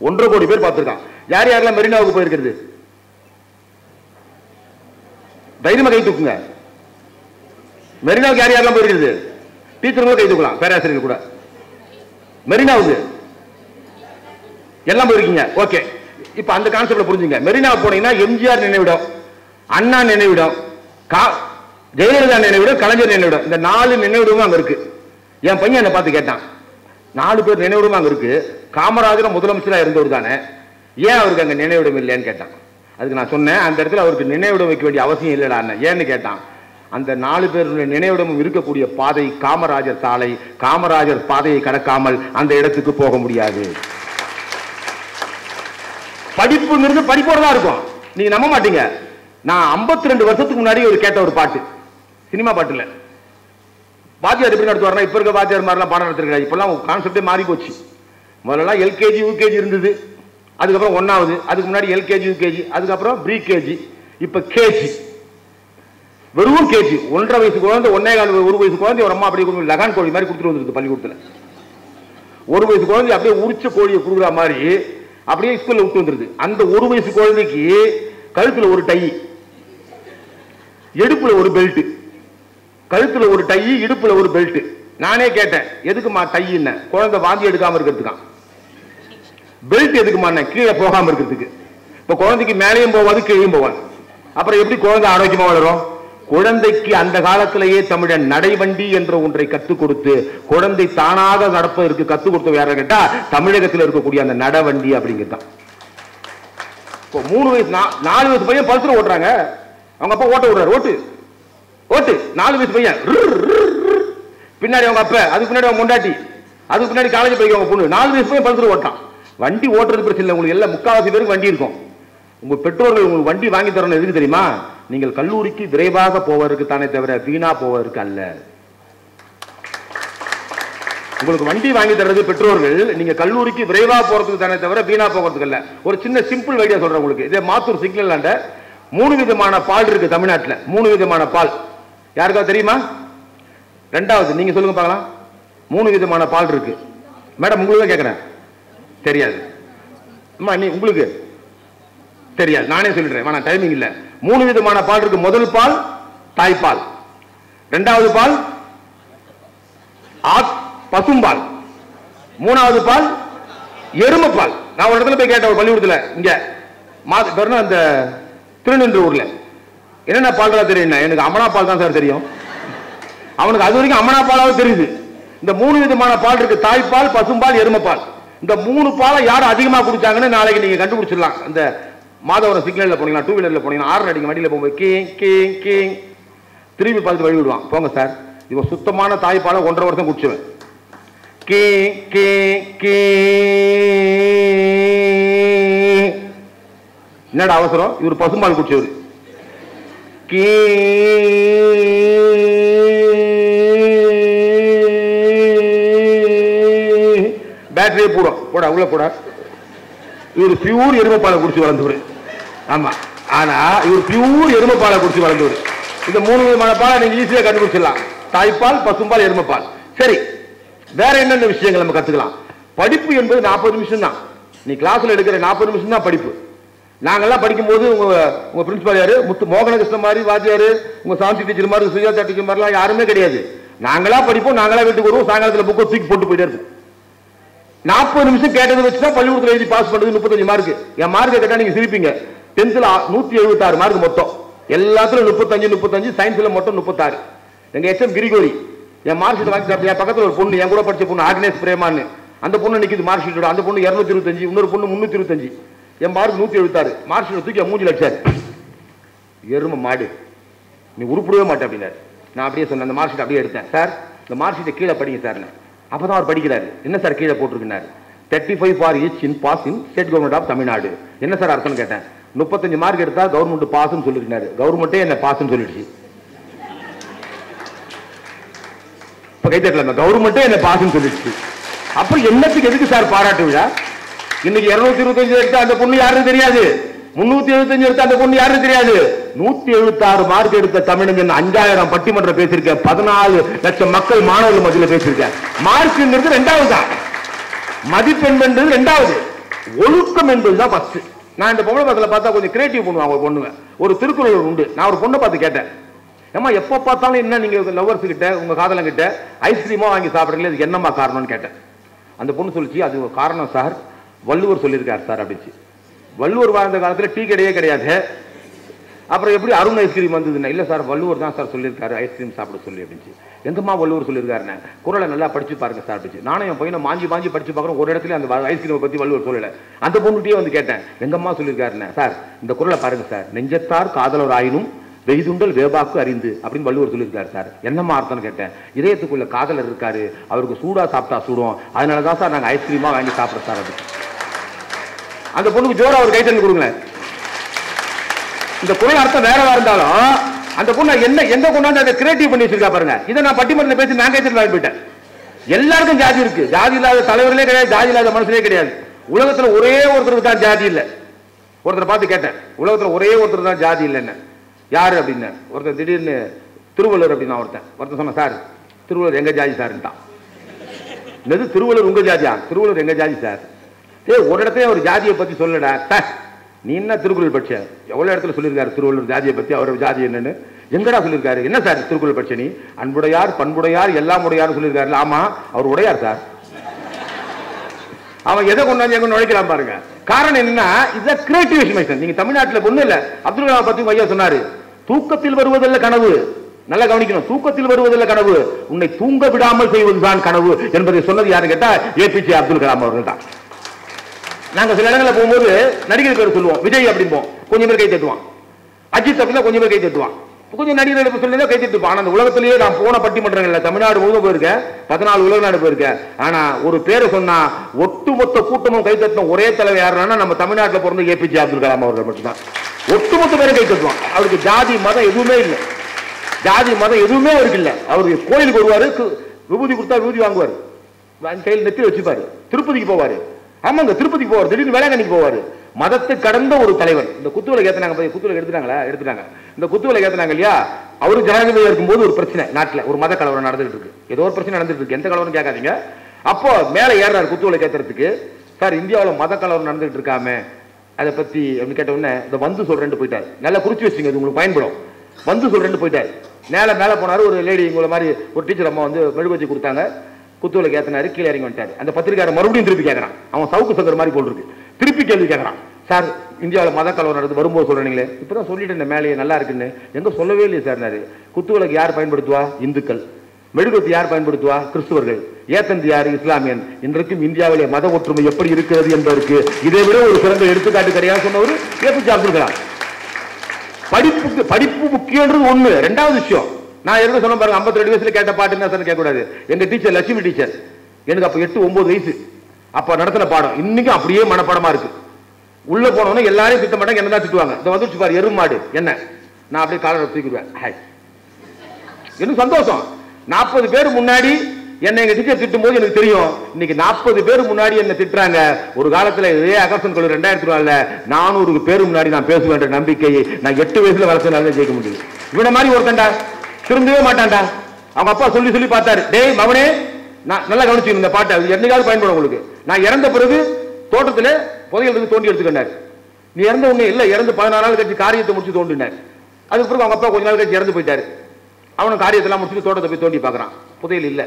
1.5 கோடி பேர் பார்த்திருக்கான். யார் யாரெல்லாம் மெரினாவுக்கு போயிருக்கிறது? தைரியமா கை தூக்குங்க. மெரினாவுக்கு யார் யாரெல்லாம் போயிருக்கிறது? டீச்சர் கை தூக்கலாம், பேராசிரியர் கூட. மெரினாவுக்கு எல்லாம் போயிருக்கீங்க. ஓகே, இப்ப அந்த கான்செப்ட்ல புரிஞ்சுங்க. மெரினா போனீங்கன்னா எம்ஜிஆர் நினைவிடம், அண்ணா நினைவிடம், ஜெயலலிதா நினைவிடம், கலைஞர் நினைவிடம், இந்த 4 நினைவிடமும் அங்க இருக்கு. என் பையன் என்ன பார்த்து கேட்டான், 4 பேர் நினைவிடமும் அங்க இருக்கு, காமராஜர் முதலமைச்சரா இருந்தவர் தானே, ஏன் அவருக்கு அங்க நினைவிடம் இல்லைன்னு கேட்டான். அதுக்கு நான் சொன்னேன், அந்த இடத்துல அவருக்கு நினைவிடம் வைக்க வேண்டிய அவசியம் இல்லடா. ஏன்னு கேட்டான், அந்த 4 பேருடைய நினைவிடமும் இருக்கக்கூடிய பாதை காமராஜர் சாலை. காமராஜர் பாதையை கடக்காமல் அந்த இடத்துக்கு போக முடியாது. படிப்புங்கிறது படிப்போட தான் இருக்கும். நீங்க நம்ப மாட்டீங்க, நான் 52 வருஷத்துக்கு முன்னாடி ஒரு கேட்ட ஒரு பாட்டு, சினிமா பாட்டு இல்ல, வாத்தியார் எப்படி நடத்துவாருன்னா, இப்ப இருக்க வாத்தியார் மாதிரிலாம் பாடம் நடத்திருக்காரு. இப்பெல்லாம் கான்செப்டே மாறி போச்சு. முதல்ல எல்கேஜி யூகேஜி இருந்தது, அதுக்கப்புறம் 1வது, அதுக்கு முன்னாடி எல்கேஜி யூகேஜி, அதுக்கப்புறம் ப்ரீ கேஜி, இப்ப கேஜி. வெறும் கேஜி. 1.5 வயசு குழந்தை, 1.25 வயசு குழந்தை ஒரு அம்மா அப்படியே லகான் கோழி மாதிரி கொடுத்துட்டு வந்துருக்கு பள்ளிக்கூடத்துல. 1 வயசு குழந்தை அப்படியே உரிச்ச கோழியை கொடுக்குற மாதிரி அப்படியே ஸ்கூல்ல விட்டு வந்துருது. அந்த 1 வயசு குழந்தைக்கு கழுத்துல ஒரு டை, இடுப்புல ஒரு பெல்ட், கழுத்துல ஒரு டை, இடுப்புல ஒரு பெல்ட். நானே கேட்டேன், எதுக்குமா டை? என்ன குழந்தை வாந்தி எடுக்காம இருக்கிறதுக்கான். பெல்ட் எதுக்குமா? கீழே போகாம இருக்கிறதுக்கு. இப்ப குழந்தைக்கு மேலேயும் போவாது, கீழேயும் போவாது. அப்புறம் எப்படி குழந்தை ஆரோக்கியமா வளரும்? குழந்தைக்கு அந்த காலத்திலேயே தமிழன் நடைவண்டி என்ற ஒன்றை கற்றுக் கொடுத்து குழந்தை தானாக நடப்பதற்கு கற்றுக் கொடுத்த யார கேட்டா தமிழகத்தில் இருக்கக்கூடிய அந்த நடவண்டி அப்படிங்கிறது. 3 வயசு 4 வயசு பையன் பல்சர் ஓட்டுறாங்க. அவங்க அப்பா ஓட்ட விடுறாரு, ஓட்டு ஓட்டு. 4 வயசு பையன் பின்னாடி அவங்க அப்பா, அதுக்கு பின்னாடி அவங்க முண்டாட்டி, அதுக்கு பின்னாடி காலேஜ் போய் அவங்க பொண்ணு. 4 வயசு பையன் பல்சர் ஓட்டான். வண்டி ஓட்டுறது பிரச்சனை இல்லை, உங்களுக்கு எல்லாம் 3/4 பேருக்கு வண்டி இருக்கும். உங்க பெற்றோர்கள் உங்களுக்கு வண்டி வாங்கி தரணும் எதுக்கு தெரியுமா? நீங்கள் கல்லூரிக்கு விரைவாக போவதற்கு தானே தவிர வீணா போவதற்கு அல்ல. உங்களுக்கு வண்டி வாங்கி தர்றது பெற்றோர்கள் நீங்க கல்லூரிக்கு விரைவா போறதுக்கு தானே தவிர வீணா போகிறதுக்கு அல்ல. ஒரு சின்ன சிம்பிள் ஐடியா சொல்றேன் உங்களுக்கு. இதே மாத்தூர் சிக்னல் ஆண்ட 3 விதமான பால் இருக்கு தமிழ்நாட்டில். 3 விதமான பால் யாருக்காவது தெரியுமா? ரெண்டாவது நீங்க சொல்லுங்க பார்க்கலாம். 3 விதமான பால் இருக்கு. மேடம் உங்களுக்கு தான் கேட்கிறேன், தெரியாது. அம்மா நீ உங்களுக்கு தெரியாது, நானே சொல்லிடுறேன், வேணா டைமிங் இல்ல. 3 விதமான பால் இருக்கு. முதல் பால் தாய்ப்பால், இரண்டாவது பால் பசும்பால், 3வது பால் எருமைப்பால். நான் ஒரு இடத்துல போய் கேட்டேன், ஒரு பள்ளிக்கூடத்துல இங்க அந்த திருநெல்வேலூர்ல என்னென்ன பால் தெரியும்? எனக்கு அமனா பால் தான் சார் தெரியும். அவனுக்கு அது வரைக்கும் அமனா பாலாவது தெரியுது. இந்த 3 விதமான பால் இருக்கு, தாய்ப்பால், பசும்பால், எருமைப்பால். இந்த 3 பாலை யாரும் அதிகமா குடிச்சாங்கன்னு நாளைக்கு நீங்க கண்டுபிடிச்சிடலாம். அந்த மாதவரம் சிக்னல்ல போனீங்கன்னா, 2 வீலர்ல போனீங்கன்னா, 6 அடிக்க வண்டியில போகும்போது கிங் கிங் கிங் திரும்பி பார்த்து வழி விடுவான். போங்க சார், இவன் சுத்தமான தாய்ப்பாலை 1.5 வருஷம் குடிச்சுவேன். கிங் கிங் கிங் என்னடா அவசரம்? இவர் பசும்பால் குடிச்சவர். பேட்டரியே போடும் போட உள்ள போட. இவர் பியூர் எருமைப்பாலை குடிச்சு வளர்ந்தவர். ஆமா, ஆனா இவர் பியூர் எருமைப்பாலை குடிச்சு வளர்ந்தவர். இந்த 3 விதமான பாலை நீங்க ஈஸியா கண்டுபிடிச்சிடலாம். தாய்ப்பால், பசும்பால், எருமைப்பால். சரி, வேற என்னென்ன விஷயங்கள் நம்ம கத்துக்கலாம்? படிப்பு என்பது 40 நிமிஷம் தான். நீ கிளாஸ்ல எடுக்கிற 40 நிமிஷம் தான் படிப்பு. நாங்கெல்லாம் படிக்கும் போது உங்க பிரின்சிபால் யாரு? முத்து மோகனகிருஷ்ணன் மாதிரி வாத்தியாரு, உங்க சாந்தி டீச்சர் மாதிரி, சுஜாதா டீச்சர் மாதிரிலாம் யாருமே கிடையாது. நாங்களா படிப்போம், நாங்களா வீட்டுக்கு வருவோம், சாயங்காலத்தில் புக்கை தூக்கி போட்டு போயிட்டே இருக்கும். 40 நிமிஷம் கேட்டதை வச்சுதான் பள்ளிக்கூடத்தில் எழுதி பாஸ் பண்றது 35 மார்க். என் மார்க்கை கேட்டா நீங்க சிரிப்பீங்க. 10th 176 மார்க் மொத்தம், எல்லாத்துலயும் 35, சயின்ஸ்ல மட்டும் 36. எங்க எச்எம் கிரிகோரி என் மார்க் ஷீட் வாங்கி சாப்பிட்டு, என் பக்கத்தில் ஒரு பொண்ணு, என் கூட படிச்ச பொண்ணு ஆக்னேஸ் பிரேமான்னு, அந்த பொண்ணு நிக்குது மார்க் ஷீட்டோட. அந்த பொண்ணு 225, இன்னொரு பொண்ணு 325. என் மார்க் 176. மார்க் ஷீட்டை தூக்கி மூஞ்சில அடிச்சாரு. எருமை மாடு, நீ உருப்பிடவே மாட்டேன் அப்படின்னாரு. நான் அப்படியே சொன்னேன், அந்த மார்க் ஷீட் அப்படியே எடுத்தேன். சார் இந்த மார்க் ஷீட்டை கீழே படிங்க சார். அப்பதான் அவர் படிக்கிறாரு. என்ன சார் கீழே போட்டிருக்கிறாரு? 35 for each in pass in state government of Tamil Nadu. என்ன சார் அர்த்தம் கேட்டேன். 35 மார்க் எடுத்தா கவர்மெண்ட் பாஸ்ன்னு சொல்லிருக்காரு. கவர்மெண்டே என்ன பாஸ்ன்னு சொல்லிடுச்சு. இப்ப கைத்தட்டல, கவர்மெண்டே என்ன பாஸ்ன்னு சொல்லிடுச்சு. அப்புறம் என்னத்துக்கு எதுக்கு சார் பாராட்டு விழா? இன்னைக்கு 225 எடுத்தா அந்த பொண்ணு யாருன்னு தெரியாது, 375 எடுத்த அந்த பொண்ணு யாருன்னு தெரியாது. 176 மார்க் எடுத்த தமிழன் 5000 பட்டிமன்றம் பேசியிருக்க, 14 லட்சம் மக்கள் மாணவர்கள் மத்தியில் பேசியிருக்க. மார்க்ங்கிறது 2வது தான், மதிப்பெண் என்பது 2வது, ஒழுக்கம் என்பதுதான் ஃபர்ஸ்ட். நான் இந்த பொம்பளை பக்கத்தில் பார்த்தா கொஞ்சம் கிரியேட்டிவ் பண்ணுவாங்க ஒரு பொண்ணுங்க. ஒரு திருக்குறள் உண்டு. நான் ஒரு பொண்ணை பார்த்து கேட்டேன், ஏமா எப்போ பார்த்தாலும் என்ன நீங்க லவ்வர்ஸ் கிட்ட உங்க காதலன் கிட்ட ஐஸ்கிரீமா வாங்கி சாப்பிடுறீங்களா, இது என்னம்மா காரணம்னு கேட்டேன். அந்த பொண்ணு சொல்லிச்சு, அது ஒரு காரணம் சார், வள்ளுவர் சொல்லியிருக்காரு சார் அப்படிச்சு. வள்ளுவர் வாழ்ந்த காலத்தில் டீ கடையே கிடையாது, அப்புறம் எப்படி அருண் ஐஸ்கிரீம் வந்ததுன்னா, இல்ல சார் வள்ளுவர் தான் சார் சொல்லியிருக்காரு ஐஸ்கிரீம் சாப்பிட சொல்லி அப்படிச்சு. எங்கம்மா வள்ளுவர் சொல்லியிருக்காருன்னு, குறளை நல்லா படிச்சு பாருங்க சார் அப்படிச்சு. நானும் என் பையனை மாஞ்சி படிச்சு பார்க்குறேன், ஒரு இடத்துல அந்த ஐஸ்கிரீமை பத்தி வள்ளுவர் சொல்லல. அந்த பொண்ணுகிட்டே வந்து கேட்டேன், எங்கம்மா சொல்லியிருக்காருன்னு. சார் இந்த குறளை பாருங்க சார், நெஞ்சத்தார் காதலர் ஆயினும் வெய்துண்டல் வேபாக்கு அறிந்து அப்படின்னு வள்ளுவர் சொல்லியிருக்காரு சார். என்னம்மா அர்த்தம்னு கேட்டேன். இதயத்துக்குள்ள காதலர் இருக்காரு, அவருக்கு சூடா சாப்பிட்டா சுடும், அதனாலதான் சார் நாங்க ஐஸ்கிரீமா வாங்கி சாப்பிட சார் அப்படின்னு. அந்த பொண்ணுக்கு ஜோரா ஒரு கைத்தல் கொடுங்களேன். இந்த குறள் அர்த்தம் வேறவா இருந்தாலும் அந்த பொண்ணு என்ன எந்த கொண்டாந்து அதை கிரியேட்டிவ் பண்ணி வச்சிருக்கா பாருங்க. இதை நான் பட்டிமன்றத்தில் பேசி நான் கைத்தல் வாங்கி போயிட்டேன். எல்லாருக்கும் ஜாதி இருக்கு, ஜாதி இல்லாத தலைவர்களே கிடையாது, ஜாதி இல்லாத மனுஷனே கிடையாது. உலகத்துல ஒரே ஒருத்தருக்கு தான் ஜாதி இல்லை. ஒருத்தரை பார்த்து கேட்டேன், உலகத்துல ஒரே ஒருத்தர் தான் ஜாதி இல்லைன்னு. யாரு அப்படின்னு. ஒருத்தர் திடீர்னு திருவள்ளுவர் அப்படின்னா ஒருத்தன் சொன்ன, சார் திருவள்ளுவர் எங்க ஜாதி சார்ட்டான். என்னது திருவள்ளுவர் உங்க ஜாதியா? திருவள்ளுவர் எங்க ஜாதி சார். ஒரு இடத்துல ஒரு ஜாதியை பத்தி சொல்லடா. நீ என்ன திருக்குறள் படிச்ச? எவ்வளவு இடத்துல சொல்லியிருக்காரு திருவள்ளுவர் ஜாதியை பத்தி, அவரோட ஜாதி என்னன்னு எங்கடா சொல்லியிருக்காரு? என்ன சார் திருக்குறள் படிச்ச நீ? அன்புடையார் பண்புடையார் எல்லாம் உடையார் சொல்லியிருக்காரு. ஆமா அவர் உடையார் சார். அவன் எதை கொண்டாந்து எங்க நுழைக்கலாம் பாருங்க. காரணம் என்னன்னா, இது கிரியேட்டிவ் இமேஜினேஷன். நீங்க தமிழ்நாட்டில் ஒண்ணு இல்ல, அப்துல் கலாம் பத்தி ஐயா சொன்னாரு, தூக்கத்தில் வருவதல்ல கனவு. நல்லா கவனிக்கணும். தூக்கத்தில் வருவதல்ல கனவு, உன்னை தூங்க விடாமல் செய்வதுதான் கனவு என்பதை சொன்னது யாரு கேட்டா ஏபிஜே அப்துல் கலாம் அவர்கள் தான். நாங்க சில இடங்களில் போகும்போது நடிகர் பேர் சொல்லுவோம், விஜய் அப்படிம்போம், கொஞ்சம் பேர் கை தட்டுவான். அஜித் அப்படின்னா கொஞ்சம் பேர் கை தட்டுவான். கொஞ்சம் நடிகர்கள் சொல்லி கை தட்டுப்பான். ஆனா அந்த உலகத்திலேயே நான் போன பட்டிமன்றங்கள்ல தமிழ்நாடு முழுவதும் போயிருக்கேன், 14 உலக நாடு போயிருக்கேன். ஆனா ஒரு பேரை சொன்னா ஒட்டுமொத்த கூட்டமும் கை தட்டணும் ஒரே தலைவர் யாருன்னா நம்ம தமிழ்நாட்டில் பிறந்த ஏபிஜே அப்துல் கலாம் அவர்கள் மட்டும்தான். ஒட்டுமொத்த பேரை கை தட்டுவான். அவருக்கு ஜாதி மதம் எதுவுமே இல்லை, ஜாதி மதம் எதுவுமே அவருக்கு இல்லை. அவருக்கு கோயிலுக்கு வருவாரு, விபூதி கொடுத்தா விபூதி வாங்குவார், கையில் நெத்தி வச்சுப்பாரு. திருப்பதிக்கு போவாரு, ஆமாங்க திருப்பதிக்கு போவார், திடீர்னு வேளாங்கண்ணிக்கு போவாரு. மதத்தை கடந்த ஒரு தலைவர். இந்த குத்துவிளக்கு ஏத்துனாங்க, குத்துவிளக்கு எடுத்துட்டாங்க. இந்த குத்துவிளக்கு ஏத்துனாங்க இல்லையா, அவரு ஜனாதிபதியா இருக்கும்போது ஒரு பிரச்சனை, நாட்டில் ஒரு மத கலவரம் நடந்துட்டு இருக்கு, ஏதோ ஒரு பிரச்சனை நடந்துட்டு இருக்கு, எந்த கலவரம் கேட்காதீங்க. அப்போ மேல ஏறாரு குத்துவிளக்கு ஏத்துறதுக்கு. சார் இந்தியாவில் மத கலவரம் நடந்துட்டு இருக்காம அதை பத்தி அப்படின்னு கேட்ட உடனே இந்த வந்து சொல்றேன்னு போயிட்டாரு. நல்லா குறிச்சு வச்சுங்க, அது உங்களுக்கு பயன்படும். வந்து சொல்றேன்னு போயிட்டாரு. மேல போனாரு. ஒரு லேடி உங்களை மாதிரி ஒரு டீச்சர் அம்மா வந்து மெழுகுவத்தி கொடுத்தாங்க, குத்துவிளக்கு ஏத்தினாரு, கீழே இறங்கி வந்துட்டாரு. அந்த பத்திரிகையாளர் மறுபடியும் திருப்பி கேட்கறான். அவன் சவுக்கு சங்கர் மாதிரி போல் இருக்கு, திருப்பி கேள்வி கேட்கறான். சார் இந்தியாவில் மத கலவரம் நடந்து வரும்போது சொல்றீங்களே, இப்பதான் சொல்லிட்டு இந்த மேலேயே நல்லா இருக்குன்னு, எங்க சொல்லவே இல்லையே சார். குத்துவிளக்கு யார் பயன்படுத்துவா? இந்துக்கள். மெழுகுவத்தி யார் பயன்படுத்துவா? கிறிஸ்துவர்கள். ஏத்தந்தி யார்? இஸ்லாமியன். இன்றைக்கும் இந்தியாவிலே மத ஒற்றுமை எப்படி இருக்கிறது என்பதற்கு இதை விட ஒரு சிறந்த எடுத்துக்காட்டு கிடையாது சொன்னவர் ஏபிஜே அப்துல் கலாம். படிப்பு முக்கியன்றது ஒண்ணு. ரெண்டாவது விஷயம், நான் என்ன சொன்ன பாருங்க, 52 வயசுல கேட்ட பாட்டு என்ன கேட்க கூடாது. எங்க டீச்சர் லட்சுமி டீச்சர், எனக்கு அப்ப 8-9 வயசு, அப்ப நடத்தின பாடம் இன்னைக்கும் அப்படியே மனப்பாடமா இருக்கு. உள்ள போனவன எல்லாரையும் திட்ட மாட்டாங்க, என்னதான் திட்டுவாங்க. இந்த வந்துச்சு பாரு எருமாடு என்ன, நான் அப்படியே காலரை தூக்கிடுவேன். எனக்கு சந்தோஷம். 40 பேர் முன்னாடி என்ன எங்க டீச்சர் திட்டும் போது எனக்கு தெரியும், இன்னைக்கு 40 பேர் முன்னாடி என்ன திட்டுறாங்க. ஒரு காலத்துல இதே அகர்சன் கல்லூரி 2004 400 பேர் முன்னாடி நான் பேசுவேன் நம்பிக்கையை நான் 8 வயசுல வளர்த்து ஜெயிக்க முடியும். இவனை மாதிரி ஒருத்தன்டா திரும்பவே மாட்டான்டா. அவங்க அப்பா சொல்லி சொல்லி பார்த்தாரு, டேய் மவனே, நான் நல்லா கவனிச்சுக்கணும் இந்த பாட்டை, அது என்னைக்காவது பயன்படும் உங்களுக்கு. நான் இறந்த பிறகு தோட்டத்துல புதையலுக்கு தோண்டி எடுத்துக்கிட்டார். நீ இறந்த உடனே இல்ல, இறந்து 14 நாள் கழிச்சு காரியத்தை முடிச்சு தோண்டினார். அதுக்கு பிறகு அவங்க அப்பா கொஞ்ச நாள் கழிச்சு இறந்து போயிட்டாரு. அவனும் காரியத்தெல்லாம் முடிச்சுட்டு தோட்டத்தை போய் தோண்டி பார்க்கறான், புதையல் இல்ல.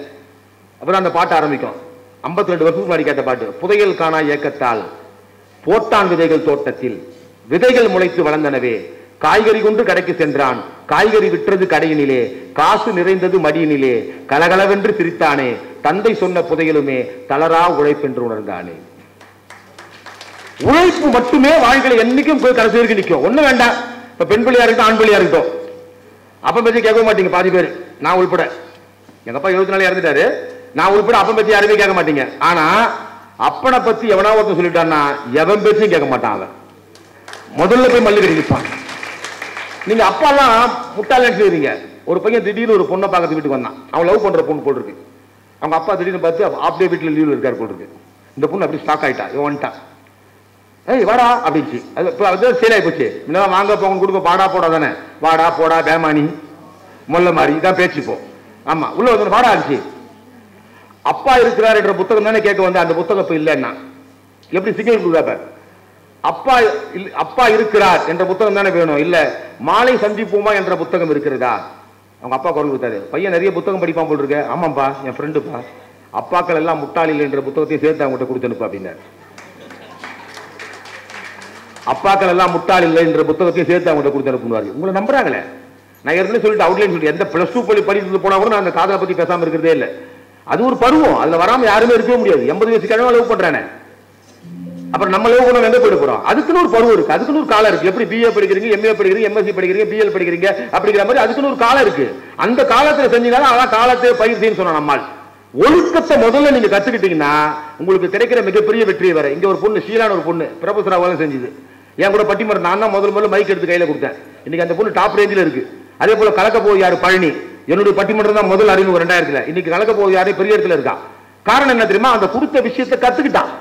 அப்புறம் அந்த பாட்டு ஆரம்பிக்கும். 52 வருஷத்துக்கு முன்னாடி கேட்ட பாட்டு. புதையல் காணா ஏக்கத்தால் போட்டான் விதைகள் தோட்டத்தில், விதைகள் முளைத்து வளர்ந்தனவே, காய்கறி கொண்டு கடைக்கு சென்றான், காய்கறி விற்றது கடையினிலே, காசு நிறைந்தது மடியினிலே, கலகலவென்று சிரித்தானே, தந்தை சொன்ன புதையலுமே தளரா உழைப்பென்று உணர்ந்தானே. உழைப்பு மட்டுமே வாழ்க்கையில என்னைக்கும் போய் கடைசி வரைக்கும் நிற்கும். ஒண்ணு வேண்டாம். இப்ப பெண் பிள்ளையா இருக்கட்டும் ஆண் பிள்ளையா இருக்கட்டும், அப்ப பத்தி கேட்க மாட்டீங்க பாதி பேர், நான் உள்பட. எங்க அப்பா 24 இறந்துட்டாரு, நான் உள்பட அப்ப பத்தி யாருமே கேட்க மாட்டீங்க. ஆனா அப்பனை பத்தி எவனா ஒருத்தன் சொல்லிட்டான்னா எவன் பேச்சையும் கேட்க மாட்டான். அவன் முதல்ல போய் மல்லு கட்டி நிற்பான். நீங்க அப்பா எல்லாம் முட்டாள் நினைச்சுக்கிறீங்க. ஒரு பையன் திடீர்னு ஒரு பொண்ணை பார்க்கறது வீட்டுக்கு வந்தான். அவன் லவ் பண்ற பொண்ணு போல் இருக்கு. அவங்க அப்பா திடீர்னு பார்த்து அப்படியே வீட்டுல லீவ்ல இருக்காரு போல் இருக்கு. இந்த பொண்ணு அப்படி ஸ்டாக் ஆயிட்டா, இவன் வந்துட்டான். ஏய் வாடா அப்படிச்சு. அது சேல் ஆகி போச்சு. வாங்க போங்க கொடுக்க, பாடா போடா தானே, வாடா போடா பேமானி மொல்ல மாதிரி இதான் பேச்சுப்போம். ஆமா உள்ள வந்து வாடா ஆச்சு. அப்பா இருக்கிறார் என்ற புத்தகம் தானே கேட்க வந்து, அந்த புத்தகம் இப்ப இல்லைன்னா எப்படி சிக்னல் கொடுக்காப்ப? அப்பா இருக்கிறார் என்ற புத்தகம் தானே வேணும். இல்ல மாலை சந்திப்போமா என்ற புத்தகம் இருக்கிறதா? அவங்க அப்பா குரல் கொடுத்தாரு. பையன் நிறைய புத்தகம் படிப்பான் போல் இருக்கு. ஆமாப்பா என் ஃப்ரெண்டுப்பா, அப்பாக்கள் எல்லாம் முட்டாளில் என்ற புத்தகத்தையும் சேர்த்து அவங்ககிட்ட கொடுத்தனுப்பா அப்படின்னாரு. அப்பாக்கள் எல்லாம் முட்டாள் இல்லை என்ற புத்தகத்தையும் சேர்த்து அவங்ககிட்ட கொடுத்து அனுப்புவாரு. உங்களை நம்புறாங்களே. நான் ஏற்கனவே சொல்லிட்டு அவுட்லைன் சொல்லிட்டு, எந்த +2 படித்து போனா கூட நான் அந்த காதலை பத்தி பேசாம இருக்கிறதே இல்லை. அது ஒரு பருவம், அதுல வராம யாருமே இருக்கவே முடியாது. 80 வயசு கிழமை லவ் பண்றானே, அப்புறம் நம்ம லவ் பண்ண எங்க போயிட போறோம்? அதுக்குன்னு ஒரு பருவம் இருக்கு, அதுக்குன்னு ஒரு காலம் இருக்கு. எப்படி BA படிக்கிறீங்க, MA படிக்கிறீங்க, MSc படிக்கிறீங்க, BL படிக்கிறீங்க அப்படிங்கிற மாதிரி அதுக்குன்னு ஒரு காலம் இருக்கு. அந்த காலத்துல செஞ்சீங்கன்னா அதான் காலத்தை பயிற்சின்னு சொன்ன நம்மால். ஒழுக்கத்தை முதல்ல நீங்க கத்துக்கிட்டீங்கன்னா உங்களுக்கு கிடைக்கிற மிகப்பெரிய வெற்றியை வர. இங்க ஒரு பொண்ணு ஷீலான ஒரு பொண்ணு பிரபுசராவாலும் செஞ்சது. என் கூட பட்டிமன்றம் நான் தான் முதல்ல மைக் எடுத்து கையில கொடுத்தேன். இன்னைக்கு அந்த பொண்ணு டாப் ரேஞ்சில் இருக்கு. அதே போல கலக்க போய் யாரு பழனி, என்னுடைய பட்டிமன்றம் தான் முதல் அறிமுகம் 2000. இன்னைக்கு கலக்க போய் யாரே பெரிய இடத்துல இருக்கா. காரணம் என்ன தெரியுமா? அந்த கொடுத்த விஷயத்தை கத்துக்கிட்டான்.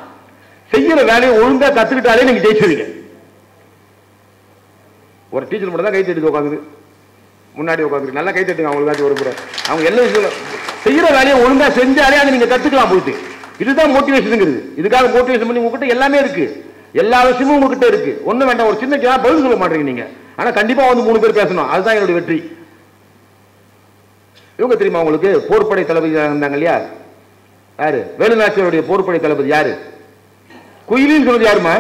செய்யற வேலையை ஒழுங்கா கத்துக்கிட்டாலே நீங்க ஜெயிச்சுவீங்க. ஒரு டீச்சர் மட்டும் தான் கை தட்டி உட்காந்து முன்னாடி உட்காந்து நல்லா கை தட்டுங்க அவங்களுக்காச்சும் ஒரு முறை. அவங்க எல்லா விஷயம் செய்யற வேலையை ஒழுங்கா செஞ்சாலே அதை நீங்க கத்துக்கலாம் போயிட்டு. இதுதான் மோட்டிவேஷனுங்கிறது. இதுக்காக மோட்டிவேஷன் பண்ணி உங்ககிட்ட எல்லாமே இருக்கு, எல்லா விஷயமும் உங்ககிட்ட இருக்கு. ஒண்ணு வேண்டாம், ஒரு சின்ன கேள்வி பதில் சொல்ல மாட்டீங்க நீங்க. ஆனா கண்டிப்பா வந்து 3 பேர் பேசணும், அதுதான் என்னுடைய வெற்றி. இவங்க தெரியுமா உங்களுக்கு போர்ப்படை தளபதி இருந்தாங்க இல்லையா? யாரு? வேலுநாச்சியாருடைய போர்ப்படை தளபதி யாரு? குயிலின்னு சொன்னது யாருமா?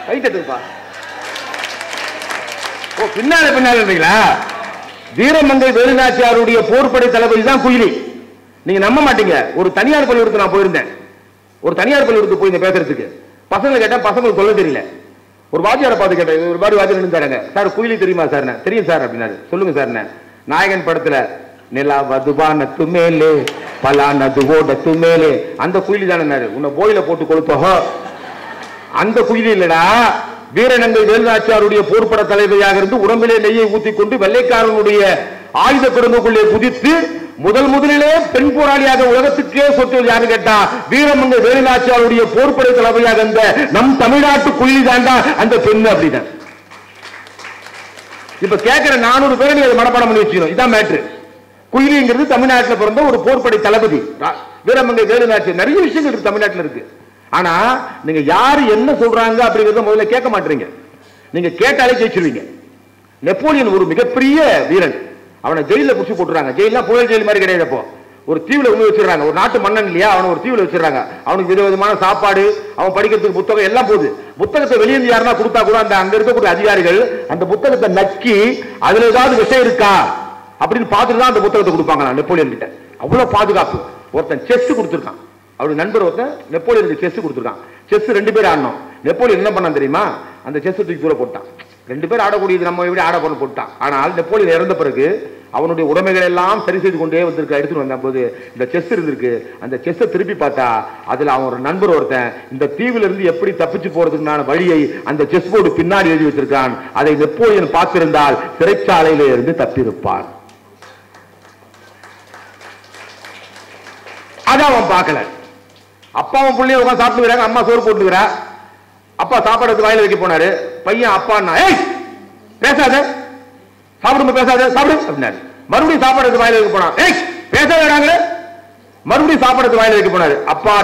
கை தட்டுப்பா. பின்னால இருந்தீங்களா? வீரமங்கை வேலுநாச்சியாருடைய போர்படை தளபதி தான் குயிலி. நீங்க நம்ப மாட்டீங்க. ஒரு தனியார் பள்ளிக்கூடத்துக்கு நான் போயிருந்தேன். ஒரு தனியார் பள்ளிக்கூடத்துக்கு போய் பேசுறதுக்கு பசங்களை கேட்டா பசங்களுக்கு சொல்ல தெரியல. ஒரு வாத்தியாரை பார்த்து கேட்டேன். ஒரு மாதிரி வாத்தியார் இருந்தாருங்க. சார் குயிலி தெரியுமா சார்? தெரியும் சார் அப்படின்னாரு. சொல்லுங்க சார். நாயகன் படத்துல நிலா வதுவானத்து மேலே பலானது ஓடத்து மேலே அந்த குயிலி தானே. உன்னை போயில போட்டு கொளுத்தோ அந்த குயிலி இல்லடா. வீரமங்கை வேலுநாச்சியாருடைய போர்பட தலைவராக இருந்து உடம்பிலே நெய்யை ஊத்திக் கொண்டு வெள்ளைக்காரனுடைய ஆயுத குடும்பக்குள்ளே குதித்து முதலிலே பெண் போராளியாக உலகத்துக்கே சொத்து யாரு கேட்டா வீரமங்கை வேலுநாச்சியாருடைய போர்படை தலைவராக இருந்த நம் தமிழ்நாட்டு குயிலி தாண்டா அந்த பெண் அப்படிதான். இப்ப கேட்கிற 400 பேரை நீங்க மனப்பாடம் பண்ணி வச்சுக்கணும். இதான் மேட்ரு. குயிலிங்கிறது தமிழ்நாட்டில் பிறந்த ஒரு போர்படை தளபதி வீரமங்கை வேலுநாச்சியார். நிறைய விஷயங்கள் இருக்கு தமிழ்நாட்டில் இருக்கு. ஆனா நீங்க யாரு என்ன சொல்றாங்க அப்படிங்கறத முதல்ல கேட்க மாட்டீங்க. நீங்க கேட்டாலே ஜெயிச்சிருவீங்க. நெப்போலியன் ஒரு மிகப்பெரிய வீரன். அவனை ஜெயில புடிச்சு போட்டுறாங்க. ஜெயில புயல் ஜெயில் மாதிரி கிடையாது. அப்போ ஒரு தீவுல உண்மை வச்சிடறாங்க. ஒரு நாட்டு மன்னன் இல்லையா, அவனை ஒரு தீவுல வச்சிடறாங்க. அவனுக்கு விதவிதமான சாப்பாடு, அவன் படிக்கிறதுக்கு புத்தகம் எல்லாம் போகுது. புத்தகத்தை வெளியே யாருன்னா கொடுத்தா கூட அந்த அங்க இருக்கக்கூடிய அதிகாரிகள் அந்த புத்தகத்தை நக்கி அதுல ஏதாவது விஷயம் இருக்கா அப்படின்னு பார்த்துட்டு தான் அந்த புத்தகத்தை கொடுப்பாங்க. நெப்போலியன் கிட்ட அவ்வளவு பாதுகாப்பு. ஒருத்தன் செஸ் கொடுத்துருக்கான். அவருடைய நண்பர் ஒருத்தன் நெப்போலியனுக்கு செஸ் கொடுத்துருக்கான். செஸ் 2 பேர் ஆடணும். நெப்போலியன் என்ன பண்ணான் தெரியுமா? அந்த செஸ் தூக்கி தூர போட்டான். 2 பேர் ஆடக்கூடியது நம்ம எப்படி ஆட பண்ண போட்டான். ஆனால் நெப்போலியன் இறந்த பிறகு அவனுடைய உடைமைகள் எல்லாம் சரி செய்து கொண்டே வந்திருக்க. எடுத்துட்டு வந்த போது இந்த செஸ் இருந்திருக்கு. அந்த செஸ்ஸை திருப்பி பார்த்தா அதுல அவன் ஒரு நண்பர் ஒருத்தன் இந்த தீவில இருந்து எப்படி தப்பிச்சு போறதுக்கான வழியை அந்த செஸ் போர்டு பின்னாடி எழுதி வச்சிருக்கான். அதை நெப்போலியன் பார்த்திருந்தால் சிறைச்சாலையில இருந்து தப்பியிருப்பான். அதை அவன் பார்க்கல. அப்பாவும் பிள்ளைய உட்காந்து சாப்பிட்டுக்கிறாங்க. அம்மா சோறு போட்டுக்கிறா. அப்பா சாப்பாடு வாயில வைக்க போனாரு. பையன் அப்பா பேசாத, சாப்பிடும்போது பேசாத, சாப்பிடு அப்படின்னாரு. மறுபடியும் சாப்பாடு வாயில வைக்க போனா பேசாதடாங்க. மறுபடியும் சாப்பாடு வாயில வைக்க போனாரு. அப்பா